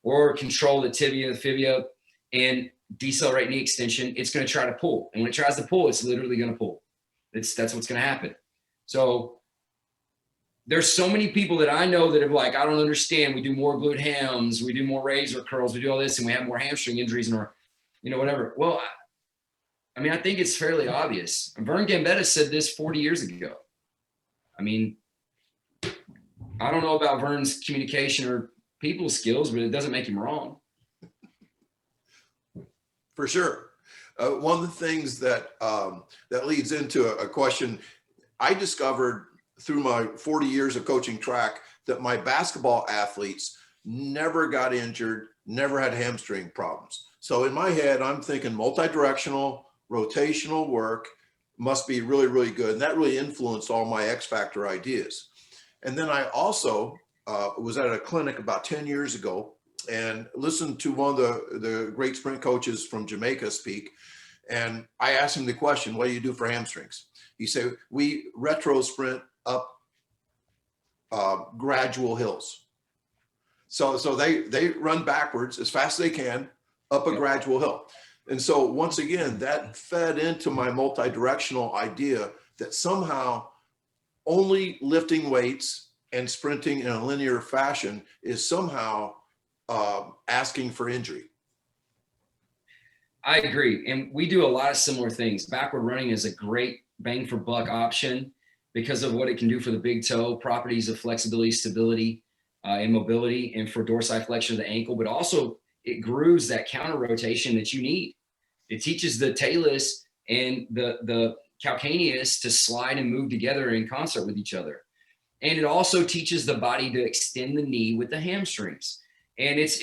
or control the tibia, the fibula, and decelerate knee extension. It's going to try to pull. And when it tries to pull, it's literally going to pull. That's what's going to happen. So there's so many people that I know that are like, I don't understand. We do more glute hams, we do more razor curls, we do all this, and we have more hamstring injuries and our, whatever. Well, I mean, I think it's fairly obvious. Vern Gambetta said this 40 years ago. I mean, I don't know about Vern's communication or people skills, but it doesn't make him wrong. For sure. One of the things that leads into a question, I discovered through my 40 years of coaching track that my basketball athletes never got injured, never had hamstring problems. So in my head, I'm thinking multi-directional, rotational work must be really, really good. And that really influenced all my X Factor ideas. And then I also was at a clinic about 10 years ago and listened to one of the great sprint coaches from Jamaica speak. And I asked him the question, what do you do for hamstrings? He said, we retro sprint up gradual hills. So they run backwards as fast as they can up a gradual hill. And so once again, that fed into my multi-directional idea that somehow only lifting weights and sprinting in a linear fashion is somehow asking for injury. I agree. And we do a lot of similar things. Backward running is a great bang for buck option because of what it can do for the big toe, properties of flexibility, stability, and mobility, and for dorsiflexion of the ankle, but also it grooves that counter rotation that you need. It teaches the talus and the calcaneus to slide and move together in concert with each other. And it also teaches the body to extend the knee with the hamstrings. And it's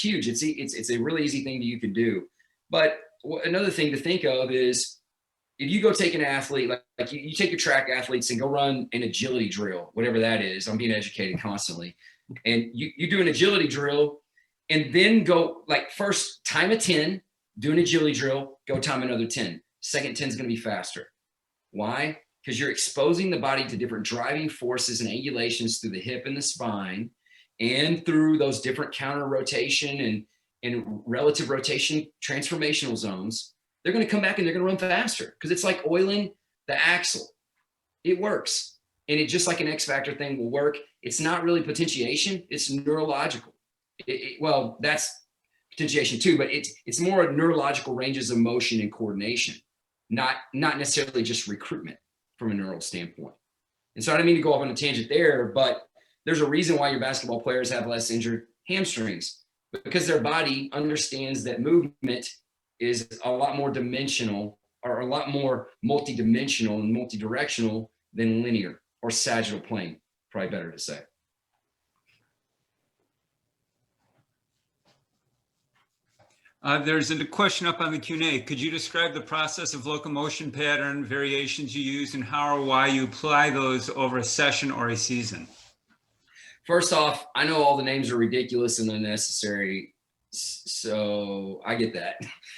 huge. It's a really easy thing that you can do. But another thing to think of is if you go take an athlete, like you take your track athletes and go run an agility drill, whatever that is. I'm being educated constantly. And you do an agility drill and then go like first time a 10, do an agility drill, go time another 10. Second 10 is going to be faster. Why? Because you're exposing the body to different driving forces and angulations through the hip and the spine and through those different counter rotation and relative rotation transformational zones. They're going to come back and they're going to run faster because it's like oiling the axle. It works. And it just like an X Factor thing will work. It's not really potentiation. It's neurological. Well, that's potentiation too, but it's more neurological ranges of motion and coordination, not necessarily just recruitment from a neural standpoint. And so I didn't mean to go off on a tangent there, but there's a reason why your basketball players have less injured hamstrings because their body understands that movement is a lot more dimensional or a lot more multidimensional and multidirectional than linear or sagittal plane, probably better to say. There's a question up on the Q&A. Could you describe the process of locomotion pattern variations you use and how or why you apply those over a session or a season? First off, I know all the names are ridiculous and unnecessary, so I get that.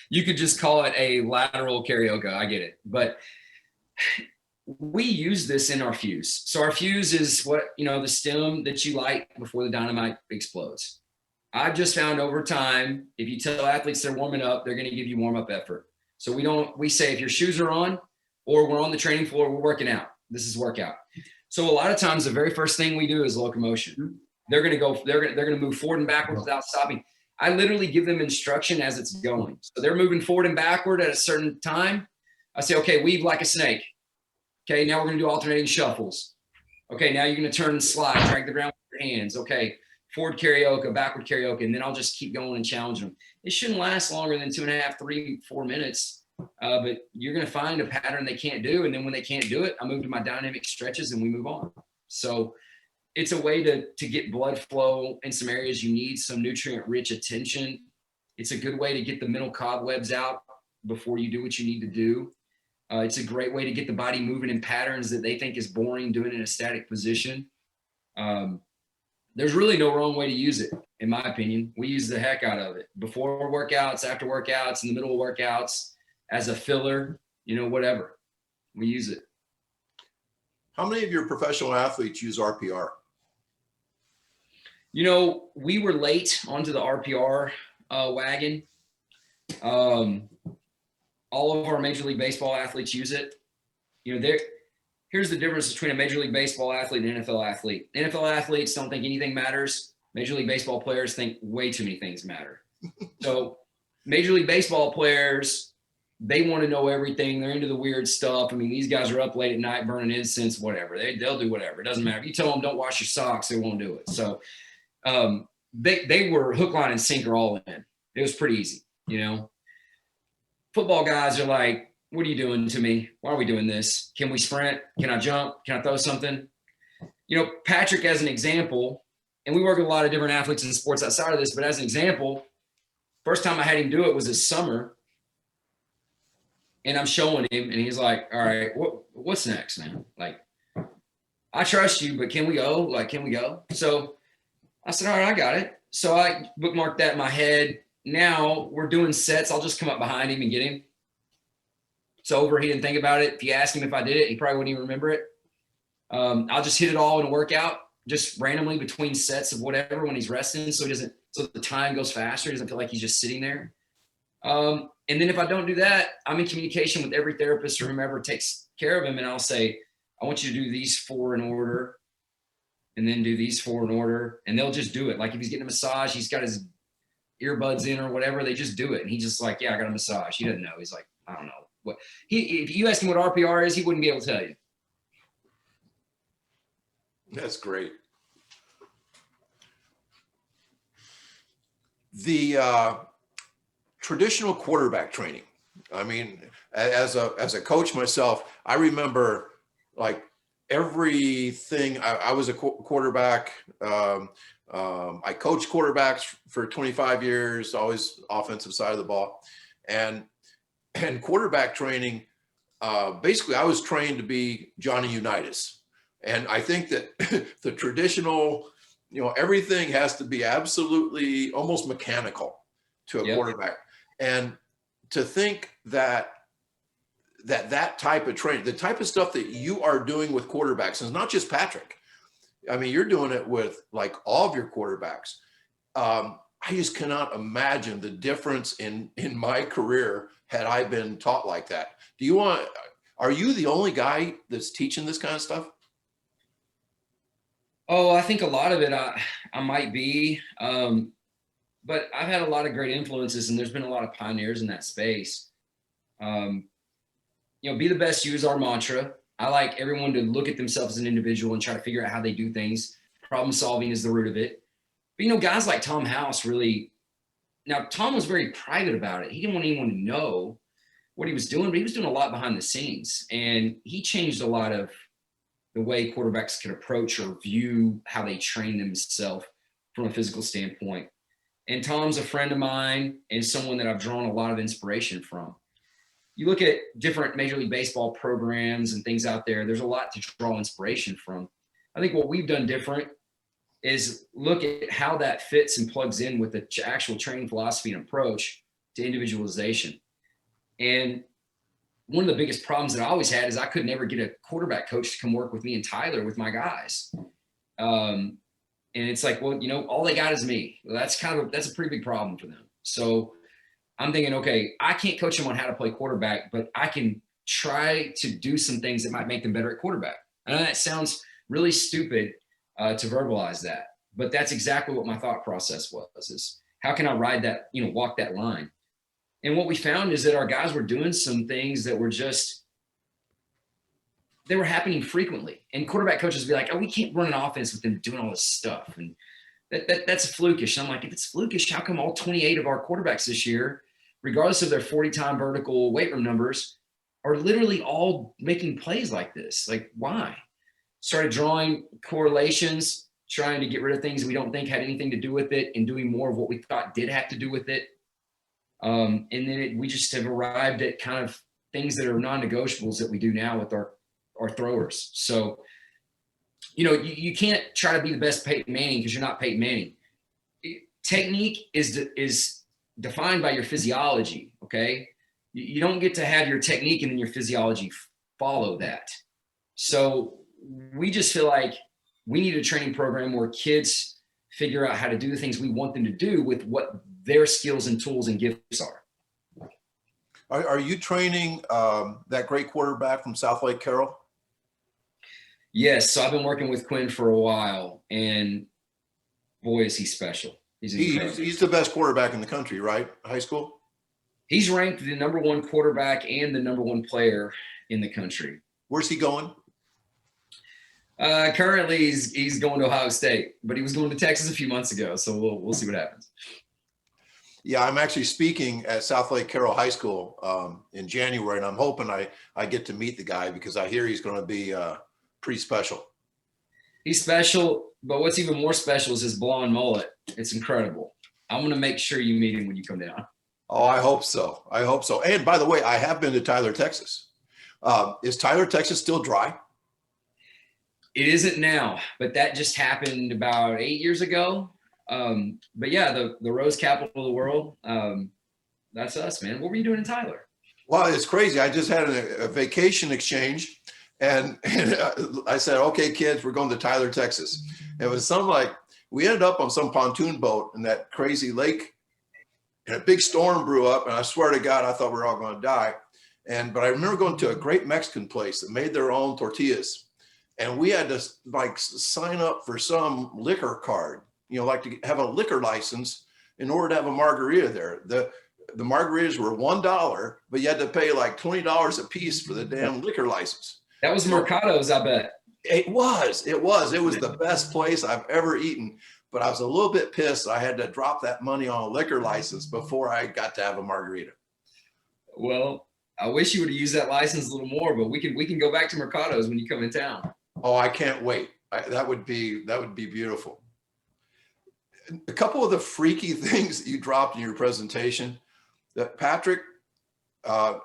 You could just call it a lateral karaoke. I get it. But we use this in our fuse. So our fuse is what, the stem that you light before the dynamite explodes. I've just found over time, if you tell athletes they're warming up, they're going to give you warm up effort. So we say if your shoes are on or we're on the training floor, we're working out. This is workout. So a lot of times the very first thing we do is locomotion. They're going to move forward and backward without stopping. I literally give them instruction as it's going. So they're moving forward and backward at a certain time. I say, okay, weave like a snake. Okay, now we're going to do alternating shuffles. Okay, now you're going to turn and slide, drag the ground with your hands. Okay, forward karaoke, backward karaoke, and then I'll just keep going and challenge them. It shouldn't last longer than 2.5, 3, 4 minutes, but you're going to find a pattern they can't do, and then when they can't do it, I move to my dynamic stretches and we move on. So it's a way to get blood flow in some areas you need some nutrient-rich attention. It's a good way to get the mental cobwebs out before you do what you need to do. It's a great way to get the body moving in patterns that they think is boring doing in a static position. There's really no wrong way to use it, in my opinion. We use the heck out of it before workouts, after workouts, in the middle of workouts, as a filler, whatever. We use it. How many of your professional athletes use RPR? We were late onto the RPR wagon. All of our Major League Baseball athletes use it. Here's the difference between a Major League Baseball athlete and an NFL athlete. NFL athletes don't think anything matters. Major League Baseball players think way too many things matter. So Major League Baseball players, they want to know everything. They're into the weird stuff. I mean, these guys are up late at night burning incense, whatever. They'll do whatever. It doesn't matter. If you tell them don't wash your socks, they won't do it. So they were hook, line, and sinker all in. It was pretty easy, Football guys are like, what are you doing to me? Why are we doing this? Can we sprint? Can I jump? Can I throw something? Patrick, as an example, and we work with a lot of different athletes in sports outside of this, but as an example, first time I had him do it was this summer. And I'm showing him, and he's like, all right, what's next, man? Like, I trust you, but can we go? Can we go? So I said, all right, I got it. So I bookmarked that in my head. Now we're doing sets. I'll just come up behind him and get him. It's over. He didn't think about it. If you ask him if I did it, he probably wouldn't even remember it. I'll just hit it all in a workout, just randomly between sets of whatever when he's resting. So the time goes faster. He doesn't feel like he's just sitting there. And then if I don't do that, I'm in communication with every therapist or whomever takes care of him. And I'll say, I want you to do these 4 in order and then do these 4 in order. And they'll just do it. Like if he's getting a massage, he's got his earbuds in or whatever, they just do it. And he's just like, yeah, I got a massage. He doesn't know. He's like, I don't know what if you ask him what RPR is, he wouldn't be able to tell you. That's great. The traditional quarterback training. I mean, as a coach myself, I remember like everything. I was a quarterback. I coached quarterbacks for 25 years, always offensive side of the ball. And quarterback training, basically I was trained to be Johnny Unitas. And I think that the traditional, everything has to be absolutely almost mechanical to a quarterback. And to think that type of training, the type of stuff that you are doing with quarterbacks, is not just Patrick. I mean, you're doing it with like all of your quarterbacks. I just cannot imagine the difference in my career had I been taught like that. Are you the only guy that's teaching this kind of stuff? Oh, I think a lot of it I might be, but I've had a lot of great influences, and there's been a lot of pioneers in that space. Be the best you is our mantra. I like everyone to look at themselves as an individual and try to figure out how they do things. Problem solving is the root of it. But, guys like Tom House now Tom was very private about it. He didn't want anyone to know what he was doing, but he was doing a lot behind the scenes. And he changed a lot of the way quarterbacks could approach or view how they train themselves from a physical standpoint. And Tom's a friend of mine and someone that I've drawn a lot of inspiration from. You look at different Major League Baseball programs and things out there, there's a lot to draw inspiration from. I think what we've done different is look at how that fits and plugs in with the actual training philosophy and approach to individualization. And one of the biggest problems that I always had is I could never get a quarterback coach to come work with me and Tyler with my guys. And it's like, well, all they got is me. Well, that's a pretty big problem for them. So I'm thinking, okay, I can't coach them on how to play quarterback, but I can try to do some things that might make them better at quarterback. I know that sounds really stupid to verbalize that, but that's exactly what my thought process was, is how can I ride that, walk that line? And what we found is that our guys were doing some things that were they were happening frequently. And quarterback coaches would be like, oh, we can't run an offense with them doing all this stuff. And that's flukish. And I'm like, if it's flukish, how come all 28 of our quarterbacks this year, regardless of their 40-time vertical weight room numbers, are literally all making plays like this? Like, why? Started drawing correlations, trying to get rid of things we don't think had anything to do with it and doing more of what we thought did have to do with it. And then we just have arrived at kind of things that are non-negotiables that we do now with our throwers. So, you can't try to be the best Peyton Manning because you're not Peyton Manning. Technique is defined by your physiology, okay? You don't get to have your technique and then your physiology follow that. So we just feel like we need a training program where kids figure out how to do the things we want them to do with what their skills and tools and gifts are. Are you training that great quarterback from South Lake Carroll? Yes. So I've been working with Quinn for a while, and boy, is he special. He's the best quarterback in the country, right? High school? He's ranked the #1 quarterback and the #1 player in the country. Where's he going? Currently, he's going to Ohio State, but he was going to Texas a few months ago. So we'll see what happens. Yeah, I'm actually speaking at South Lake Carroll High School in January, and I'm hoping I get to meet the guy because I hear he's going to be pretty special. He's special, but what's even more special is his blonde mullet. It's incredible. I'm going to make sure you meet him when you come down. Oh, I hope so. I hope so. And by the way, I have been to Tyler, Texas. Is Tyler, Texas still dry? It isn't now, but that just happened about 8 years ago. But yeah, the rose capital of the world, that's us, man. What were you doing in Tyler? Well, it's crazy. I just had a vacation exchange, and I said, okay, kids, we're going to Tyler, Texas. It was something like, we ended up on some pontoon boat in that crazy lake, and a big storm blew up, and I swear to God, I thought we were all going to die. But I remember going to a great Mexican place that made their own tortillas, and we had to like sign up for some liquor card, like to have a liquor license in order to have a margarita there. The margaritas were $1, but you had to pay like $20 a piece for the damn liquor license. That was Mercado's, I bet. It was the best place I've ever eaten, but I was a little bit pissed. I had to drop that money on a liquor license before I got to have a margarita. Well, I wish you would have used that license a little more, but we can go back to Mercado's when you come in town. Oh, I can't wait. That would be beautiful. A couple of the freaky things that you dropped in your presentation that Patrick, now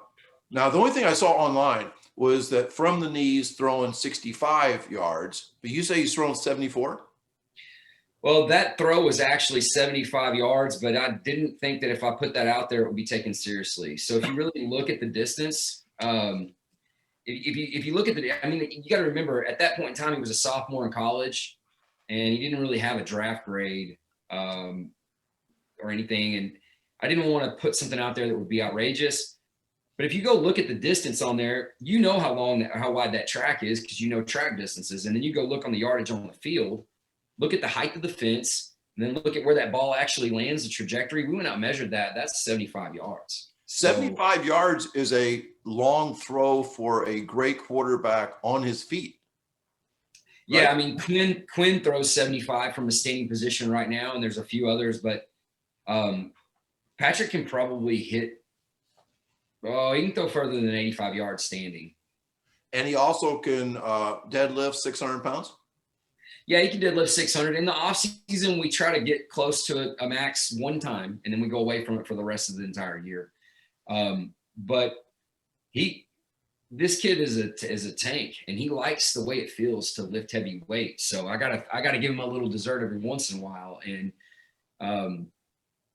the only thing I saw online was that from the knees throwing 65 yards, but you say he's throwing 74? Well, that throw was actually 75 yards, but I didn't think that if I put that out there, it would be taken seriously. So if you really look at the distance, if you look at you got to remember at that point in time, he was a sophomore in college and he didn't really have a draft grade or anything. And I didn't want to put something out there that would be outrageous. But if you go look at the distance on there, how wide that track is because you know track distances. And then you go look on the yardage on the field, look at the height of the fence, and then look at where that ball actually lands, the trajectory. We went out and measured that. That's 75 yards. 75 yards is a long throw for a great quarterback on his feet. Right? Yeah, I mean, Quinn throws 75 from a standing position right now, and there's a few others, but Patrick can probably hit. Oh, he can throw further than 85 yards standing. And he also can deadlift 600 pounds? Yeah, he can deadlift 600. In the offseason, we try to get close to a max one time, and then we go away from it for the rest of the entire year. But this kid is a tank, and he likes the way it feels to lift heavy weight. So I gotta give him a little dessert every once in a while. And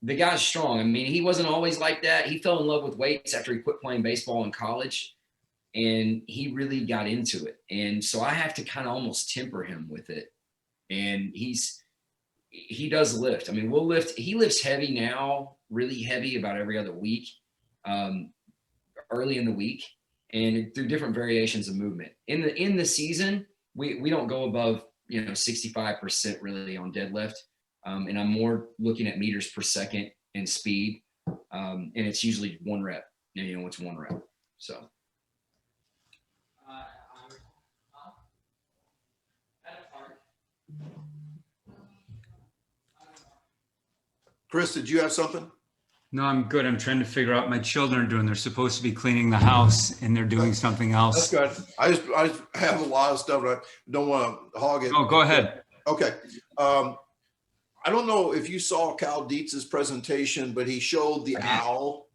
the guy's strong. I mean, he wasn't always like that. He fell in love with weights after he quit playing baseball in college. and he really got into it. And so I have to kind of almost temper him with it. And he does lift. I mean, we'll lift. He lifts heavy now, really heavy about every other week, early in the week, and through different variations of movement. In the season, we don't go above 65% really on deadlift, and I'm more looking at meters per second and speed, and it's usually 1 rep. And it's 1 rep. So. Chris, did you have something? No, I'm good. I'm trying to figure out what my children are doing. They're supposed to be cleaning the house and they're doing something else. That's good. I just have a lot of stuff. I don't want to hog it. Oh, go ahead. Okay. I don't know if you saw Cal Dietz's presentation, but he showed the owl,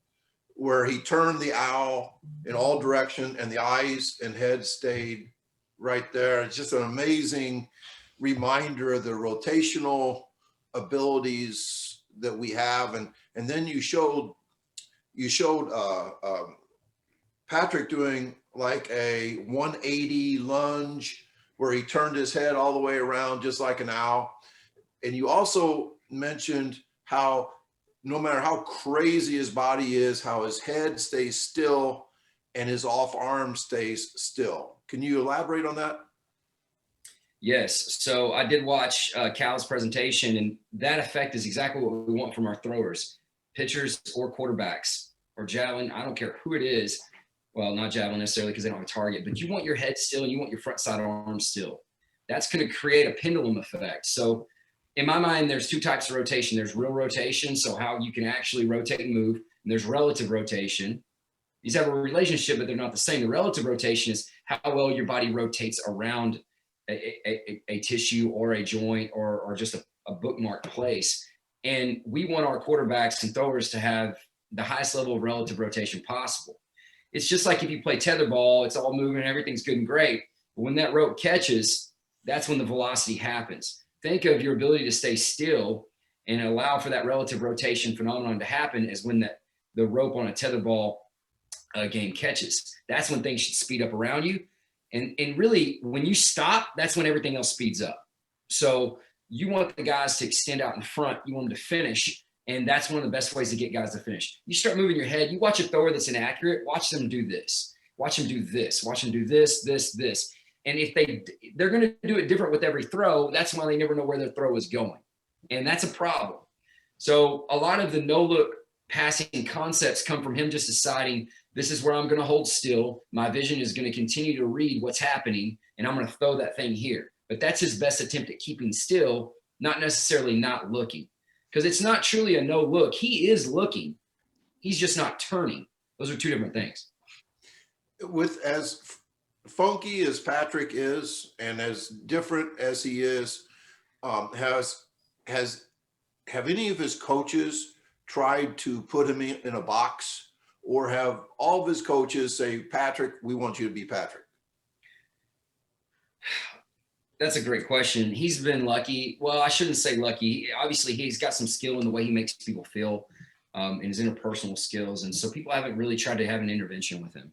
where he turned the owl in all direction and the eyes and head stayed right there. It's just an amazing reminder of the rotational abilities that we have. And then you showed Patrick doing like a 180 lunge where he turned his head all the way around just like an owl. And you also mentioned how no matter how crazy his body is, how his head stays still and his off arm stays still. Can you elaborate on that? Yes. So I did watch Cal's presentation, and that effect is exactly what we want from our throwers, pitchers or quarterbacks or javelin. I don't care who it is. Well, not javelin necessarily because they don't have a target, but you want your head still and you want your front side arm still. That's going to create a pendulum effect. So in my mind, there's 2 types of rotation. There's real rotation, so how you can actually rotate and move, and there's relative rotation. These have a relationship, but they're not the same. The relative rotation is how well your body rotates around a tissue or a joint or just a bookmarked place. And we want our quarterbacks and throwers to have the highest level of relative rotation possible. It's just like if you play tetherball, it's all moving, everything's good and great. But when that rope catches, that's when the velocity happens. Think of your ability to stay still and allow for that relative rotation phenomenon to happen as when the rope on a tetherball game catches. That's when things should speed up around you. And really, when you stop, that's when everything else speeds up. So you want the guys to extend out in front. You want them to finish. And that's one of the best ways to get guys to finish. You start moving your head. You watch a thrower that's inaccurate. Watch them do this. Watch them do this. Watch them do this, this, this. And if they're going to do it different with every throw, that's why they never know where their throw is going. And that's a problem. So a lot of the no-look passing concepts come from him just deciding, this is where I'm going to hold still. My vision is going to continue to read what's happening, and I'm going to throw that thing here. But that's his best attempt at keeping still, not necessarily not looking. Because it's not truly a no look. He is looking. He's just not turning. Those are 2 different things. With as funky as Patrick is and as different as he is, have any of his coaches tried to put him in a box? Or have all of his coaches say, Patrick, we want you to be Patrick? That's a great question. He's been lucky. Well, I shouldn't say lucky. Obviously, he's got some skill in the way he makes people feel and his interpersonal skills. And so people haven't really tried to have an intervention with him.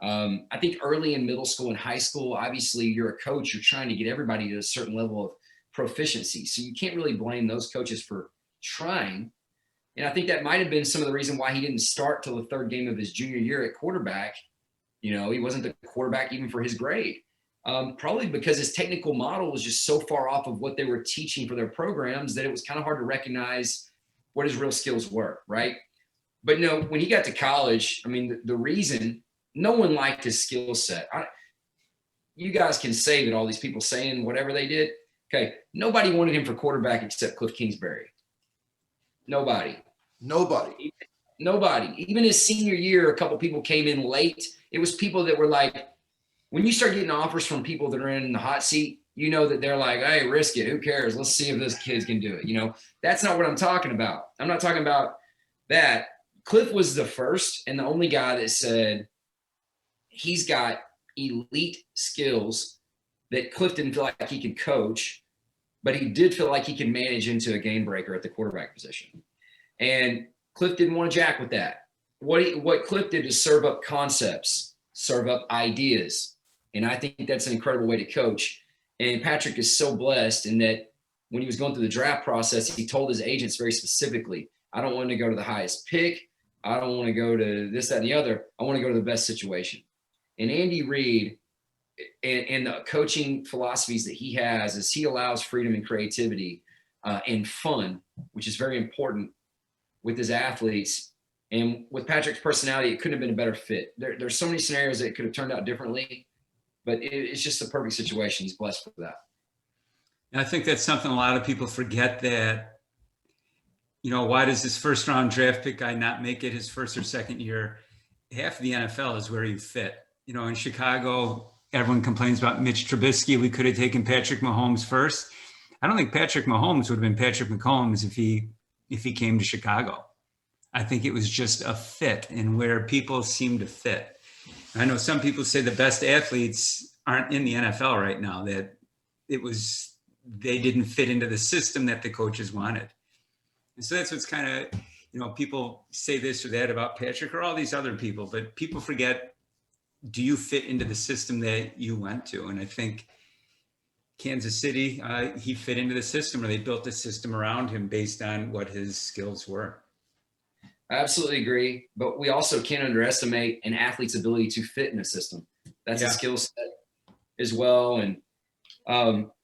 I think early in middle school and high school, obviously, you're a coach. You're trying to get everybody to a certain level of proficiency. So you can't really blame those coaches for trying. And I think that might have been some of the reason why he didn't start till the 3rd game of his junior year at quarterback. He wasn't the quarterback even for his grade. Probably because his technical model was just so far off of what they were teaching for their programs that it was kind of hard to recognize what his real skills were, right? But when he got to college, I mean, the reason no one liked his skill set. You guys can say that all these people saying whatever they did. Okay, nobody wanted him for quarterback except Cliff Kingsbury. Nobody. Even his senior year, a couple people came in late. It was people that were like, when you start getting offers from people that are in the hot seat, that they're like, hey, risk it. Who cares? Let's see if this kid can do it. That's not what I'm talking about. I'm not talking about that. Cliff was the first and the only guy that said he's got elite skills that Cliff didn't feel like he could coach, but he did feel like he could manage into a game breaker at the quarterback position. And Cliff didn't want to jack with that. What Cliff did is serve up concepts serve up ideas. And I think that's an incredible way to coach. And Patrick is so blessed in that when he was going through the draft process, he told his agents very specifically, I don't want to go to the highest pick. I don't want to go to this, that, and the other. I want to go to the best situation. And Andy Reid and the coaching philosophies that he has is he allows freedom and creativity and fun, which is very important with his athletes. And with Patrick's personality, it couldn't have been a better fit. There's so many scenarios that it could have turned out differently, but it's just a perfect situation. He's blessed with that. And I think that's something a lot of people forget, that, you know, why does this first round draft pick guy not make it his first or second year? Half of the NFL is where you fit. You know, in Chicago, everyone complains about Mitch Trubisky. We could have taken Patrick Mahomes first. I don't think Patrick Mahomes would have been Patrick Mahomes if he came to Chicago. I think it was just a fit in where people seem to fit. I know some people say the best athletes aren't in the NFL right now, that they didn't fit into the system that the coaches wanted. And so that's what's kind of, you know, people say this or that about Patrick or all these other people, but people forget, do you fit into the system that you went to? And I think Kansas City, he fit into the system, or they built the system around him based on what his skills were. I absolutely agree, but we also can't underestimate an athlete's ability to fit in a system. That's a skill set as well. And,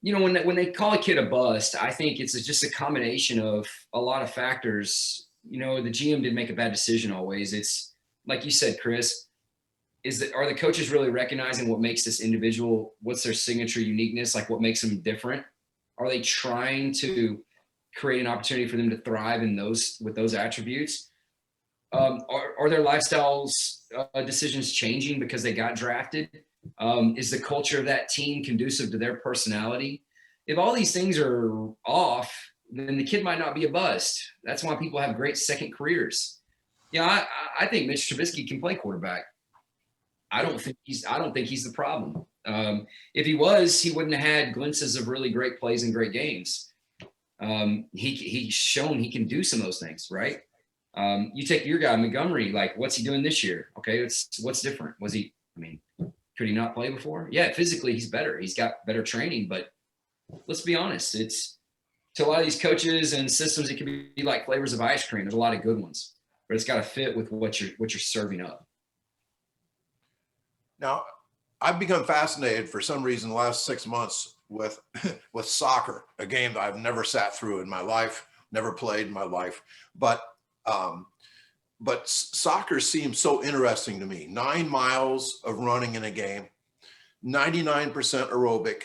you know, when they call a kid a bust, I think it's just a combination of a lot of factors. You know, the GM didn't make a bad decision always. It's like you said, Chris, are the coaches really recognizing what makes this individual, what's their signature uniqueness, like what makes them different? Are they trying to create an opportunity for them to thrive with those attributes? Are their lifestyles decisions changing because they got drafted? Is the culture of that team conducive to their personality? If all these things are off, then the kid might not be a bust. That's why people have great second careers. You know, I think Mitch Trubisky can play quarterback. I don't think he's the problem. If he was, he wouldn't have had glimpses of really great plays and great games. He's shown he can do some of those things, right? You take your guy, Montgomery, like, what's he doing this year? Okay, what's different? Could he not play before? Yeah, physically he's better. He's got better training, but let's be honest, to a lot of these coaches and systems, it can be like flavors of ice cream. There's a lot of good ones, but it's got to fit with what you're serving up. Now, I've become fascinated for some reason the last 6 months with soccer, a game that I've never sat through in my life, never played in my life, but soccer seems so interesting to me. 9 miles of running in a game, 99% aerobic,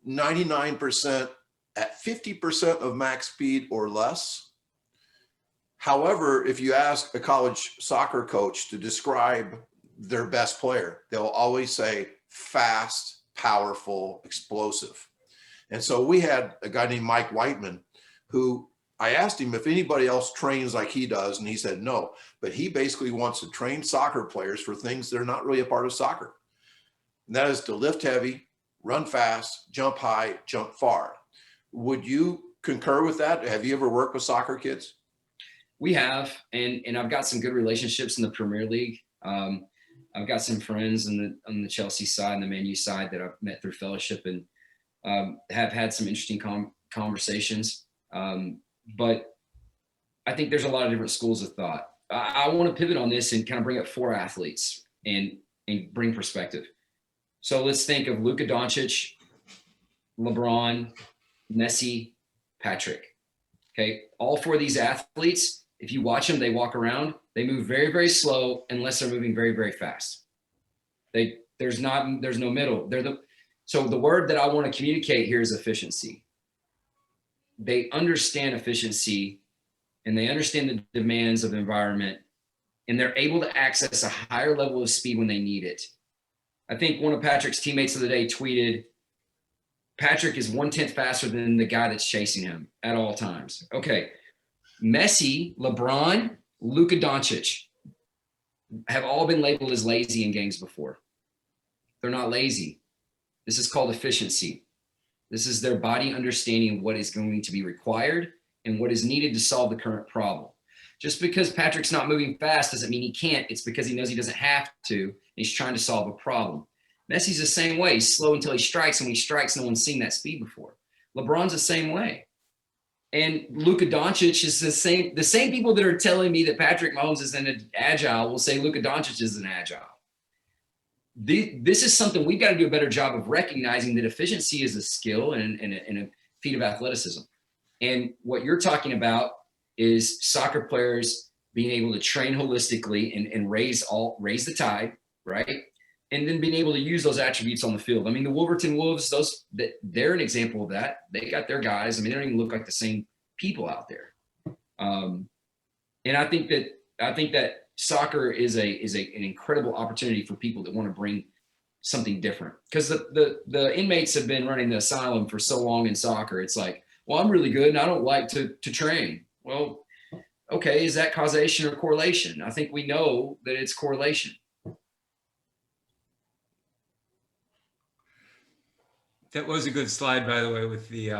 99% at 50% of max speed or less. However, if you ask a college soccer coach to describe their best player, they'll always say fast, powerful, explosive. And so we had a guy named Mike Whiteman, who I asked him if anybody else trains like he does, and he said no, but he basically wants to train soccer players for things that are not really a part of soccer. And that is to lift heavy, run fast, jump high, jump far. Would you concur with that? Have you ever worked with soccer kids? We have, and I've got some good relationships in the Premier League. I've got some friends on the Chelsea side and the Man U side that I've met through fellowship, and have had some interesting conversations. But I think there's a lot of different schools of thought. I want to pivot on this and kind of bring up 4 athletes and bring perspective. So let's think of Luka Doncic, LeBron, Messi, Patrick. Okay, all 4 of these athletes, if you watch them, they walk around, they move very, very slow unless they're moving very, very fast. There's no middle. So the word that I want to communicate here is efficiency. They understand efficiency, and they understand the demands of the environment, and they're able to access a higher level of speed when they need it. I think one of Patrick's teammates of the day tweeted, Patrick is 1/10 faster than the guy that's chasing him at all times. Okay. Messi, LeBron, Luka Doncic have all been labeled as lazy in games before. They're not lazy. This is called efficiency. This is their body understanding what is going to be required and what is needed to solve the current problem. Just because Patrick's not moving fast doesn't mean he can't. It's because he knows he doesn't have to. And he's trying to solve a problem. Messi's the same way. He's slow until he strikes, and when he strikes, no one's seen that speed before. LeBron's the same way. And Luka Doncic is the same. The same people that are telling me that Patrick Mahomes isn't agile will say Luka Doncic isn't agile. This is something we've got to do a better job of recognizing, that efficiency is a skill and a feat of athleticism. And what you're talking about is soccer players being able to train holistically and raise the tide, right? And then being able to use those attributes on the field. I mean, the Wolverton Wolves, they're an example of that. They got their guys. I mean, they don't even look like the same people out there. And I think that soccer is an incredible opportunity for people that want to bring something different. Because the inmates have been running the asylum for so long in soccer. It's like, well, I'm really good and I don't like to train. Well, okay, is that causation or correlation? I think we know that it's correlation. That was a good slide, by the way, with the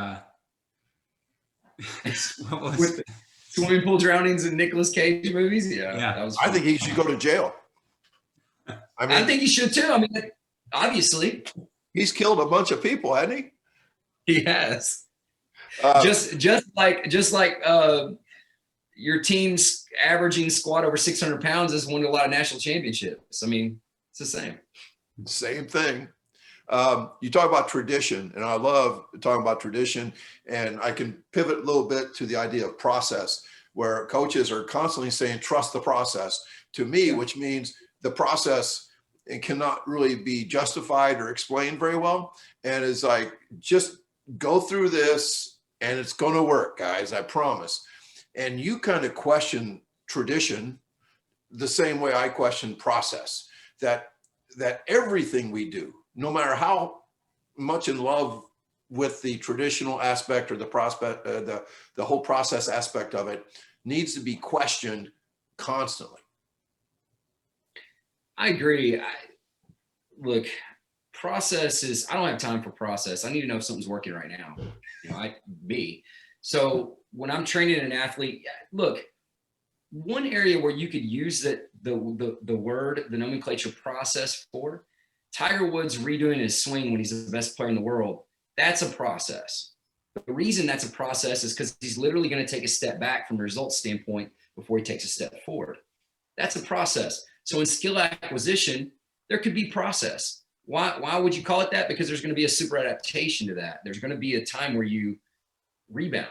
what was With swimming pool drownings in Nicolas Cage movies. Yeah. Yeah. That was I fun. think he should go to jail. I mean, I think he should too. I mean, obviously he's killed a bunch of people, hasn't he? he has. Uh, Just like your team's averaging squat over 600 pounds has won a lot of national championships. I mean, it's the same. Same thing. You talk about tradition, and I love talking about tradition, and I can pivot a little bit to the idea of process, where coaches are constantly saying, trust the process to me, which means the process it cannot really be justified or explained very well. And it's like, just go through this and it's going to work, guys, I promise. And you kind of question tradition the same way I question process, that everything we do, no matter how much in love with the traditional aspect or the whole process aspect of it, needs to be questioned constantly. I agree. Look, process is, I don't have time for process. I need to know if something's working right now. So when I'm training an athlete, look, one area where you could use the word, the nomenclature process for, Tiger Woods redoing his swing when he's the best player in the world, that's a process. The reason that's a process is because he's literally going to take a step back from a results standpoint before he takes a step forward. That's a process. So in skill acquisition, there could be process. Why would you call it that? Because there's going to be a super adaptation to that. There's going to be a time where you rebound.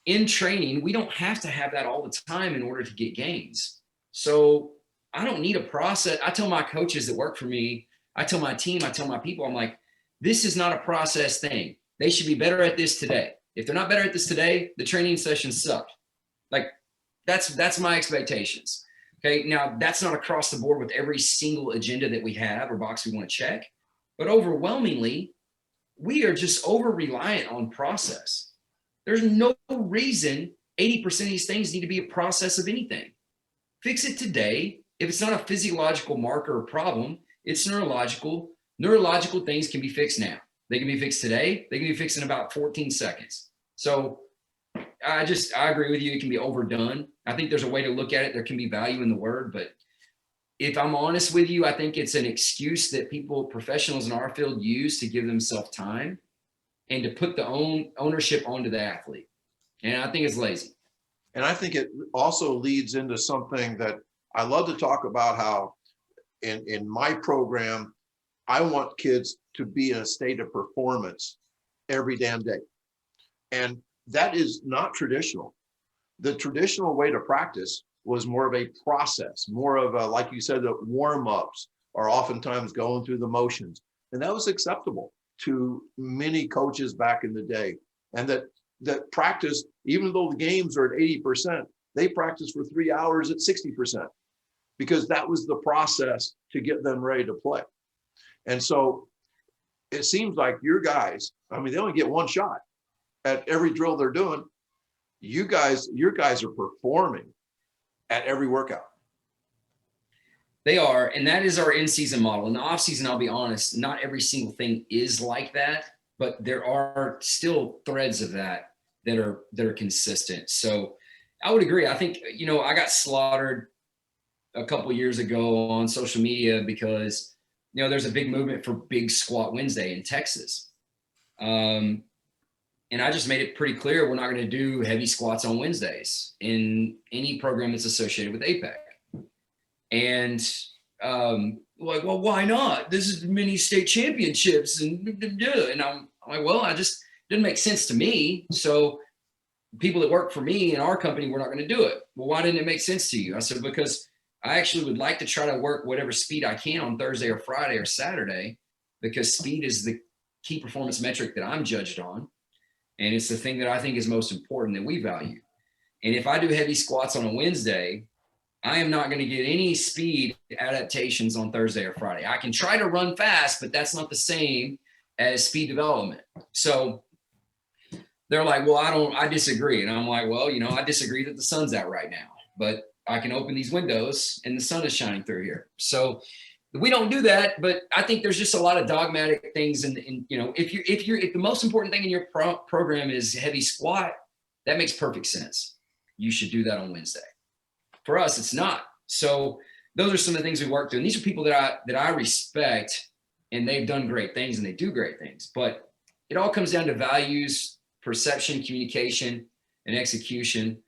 In training, we don't have to have that all the time in order to get gains. So I don't need a process. I tell my coaches that work for me, I tell my team, I tell my people, I'm like, this is not a process thing. They should be better at this today. If they're not better at this today, the training session sucked. Like that's my expectations. Okay. Now that's not across the board with every single agenda that we have or box we want to check, but overwhelmingly, we are just over reliant on process. There's no reason 80% of these things need to be a process of anything. Fix it today. If it's not a physiological marker or problem, it's neurological. Neurological things can be fixed now. They can be fixed today. They can be fixed in about 14 seconds. So I agree with you. It can be overdone. I think there's a way to look at it. There can be value in the word, but if I'm honest with you, I think it's an excuse that professionals in our field use to give themselves time and to put the ownership onto the athlete. And I think it's lazy. And I think it also leads into something that I love to talk about, how in my program, I want kids to be in a state of performance every damn day. And that is not traditional. The traditional way to practice was more of a process, more of a, like you said, the warm-ups are oftentimes going through the motions. And that was acceptable to many coaches back in the day. And that practice, even though the games are at 80%, they practice for 3 hours at 60%, because that was the process to get them ready to play. And so it seems like your guys, I mean, they only get one shot at every drill they're doing. Your guys are performing at every workout. They are, and that is our in-season model. In the off-season, I'll be honest, not every single thing is like that, but there are still threads of that are consistent. So I would agree. I think, I got slaughtered a couple years ago on social media because, there's a big movement for Big Squat Wednesday in Texas. And I just made it pretty clear we're not going to do heavy squats on Wednesdays in any program that's associated with Apec. And like, well, why not? This is mini state championships, and I'm like, well, it didn't make sense to me. So people that work for me in our company, we're not going to do it. Well, why didn't it make sense to you? I said, because I actually would like to try to work whatever speed I can on Thursday or Friday or Saturday, because speed is the key performance metric that I'm judged on. And it's the thing that I think is most important that we value. And if I do heavy squats on a Wednesday, I am not going to get any speed adaptations on Thursday or Friday. I can try to run fast, but that's not the same as speed development. So they're like, well, I disagree. And I'm like, well, I disagree that the sun's out right now, but I can open these windows and the sun is shining through here. So we don't do that, but I think there's just a lot of dogmatic things. And if the most important thing in your program is heavy squat, that makes perfect sense. You should do that on Wednesday. For us, it's not. So those are some of the things we work through. And these are people that I respect, and they've done great things and they do great things. But it all comes down to values, perception, communication, and execution.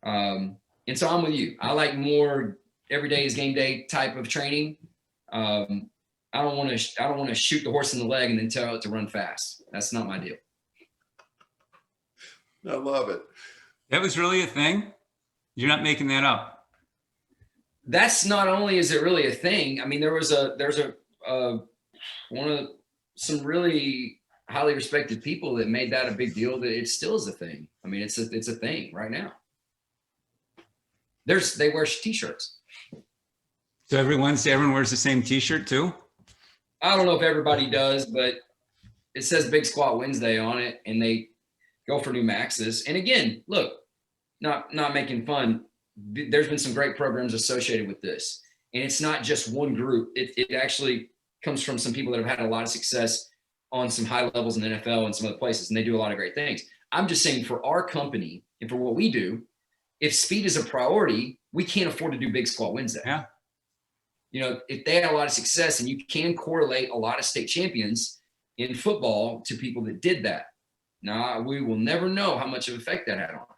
And so I'm with you. I like more every day is game day type of training. I don't want to shoot the horse in the leg and then tell it to run fast. That's not my deal. I love it. That was really a thing? You're not making that up? That's not only is it really a thing. I mean, there's some really highly respected people that made that a big deal, that it still is a thing. I mean, it's a thing right now. They wear t-shirts. So every Wednesday, everyone wears the same t-shirt too? I don't know if everybody does, but it says Big Squat Wednesday on it, and they go for new maxes. And again, look, not making fun. There's been some great programs associated with this, and it's not just one group. It actually comes from some people that have had a lot of success on some high levels in the NFL and some other places, and they do a lot of great things. I'm just saying, for our company and for what we do, if speed is a priority, we can't afford to do Big Squat Wednesday. Yeah. If they had a lot of success, and you can correlate a lot of state champions in football to people that did that. Now, we will never know how much of an effect that had on it.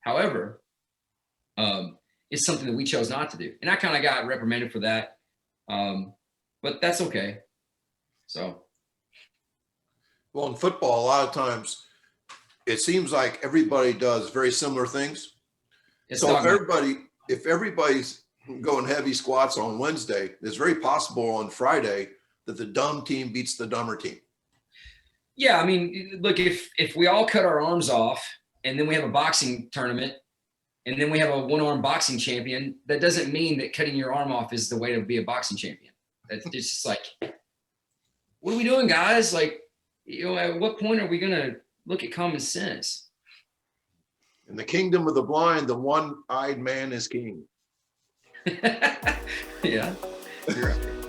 However, it's something that we chose not to do. And I kind of got reprimanded for that. But that's okay. So. Well, in football, a lot of times it seems like everybody does very similar things. So if everybody's going heavy squats on Wednesday, it's very possible on Friday that the dumb team beats the dumber team. Yeah. I mean, look, if we all cut our arms off and then we have a boxing tournament, and then we have a one-arm boxing champion, that doesn't mean that cutting your arm off is the way to be a boxing champion. It's just like, what are we doing, guys? Like, at what point are we going to look at common sense? In the kingdom of the blind, the one-eyed man is king. Yeah, you're right.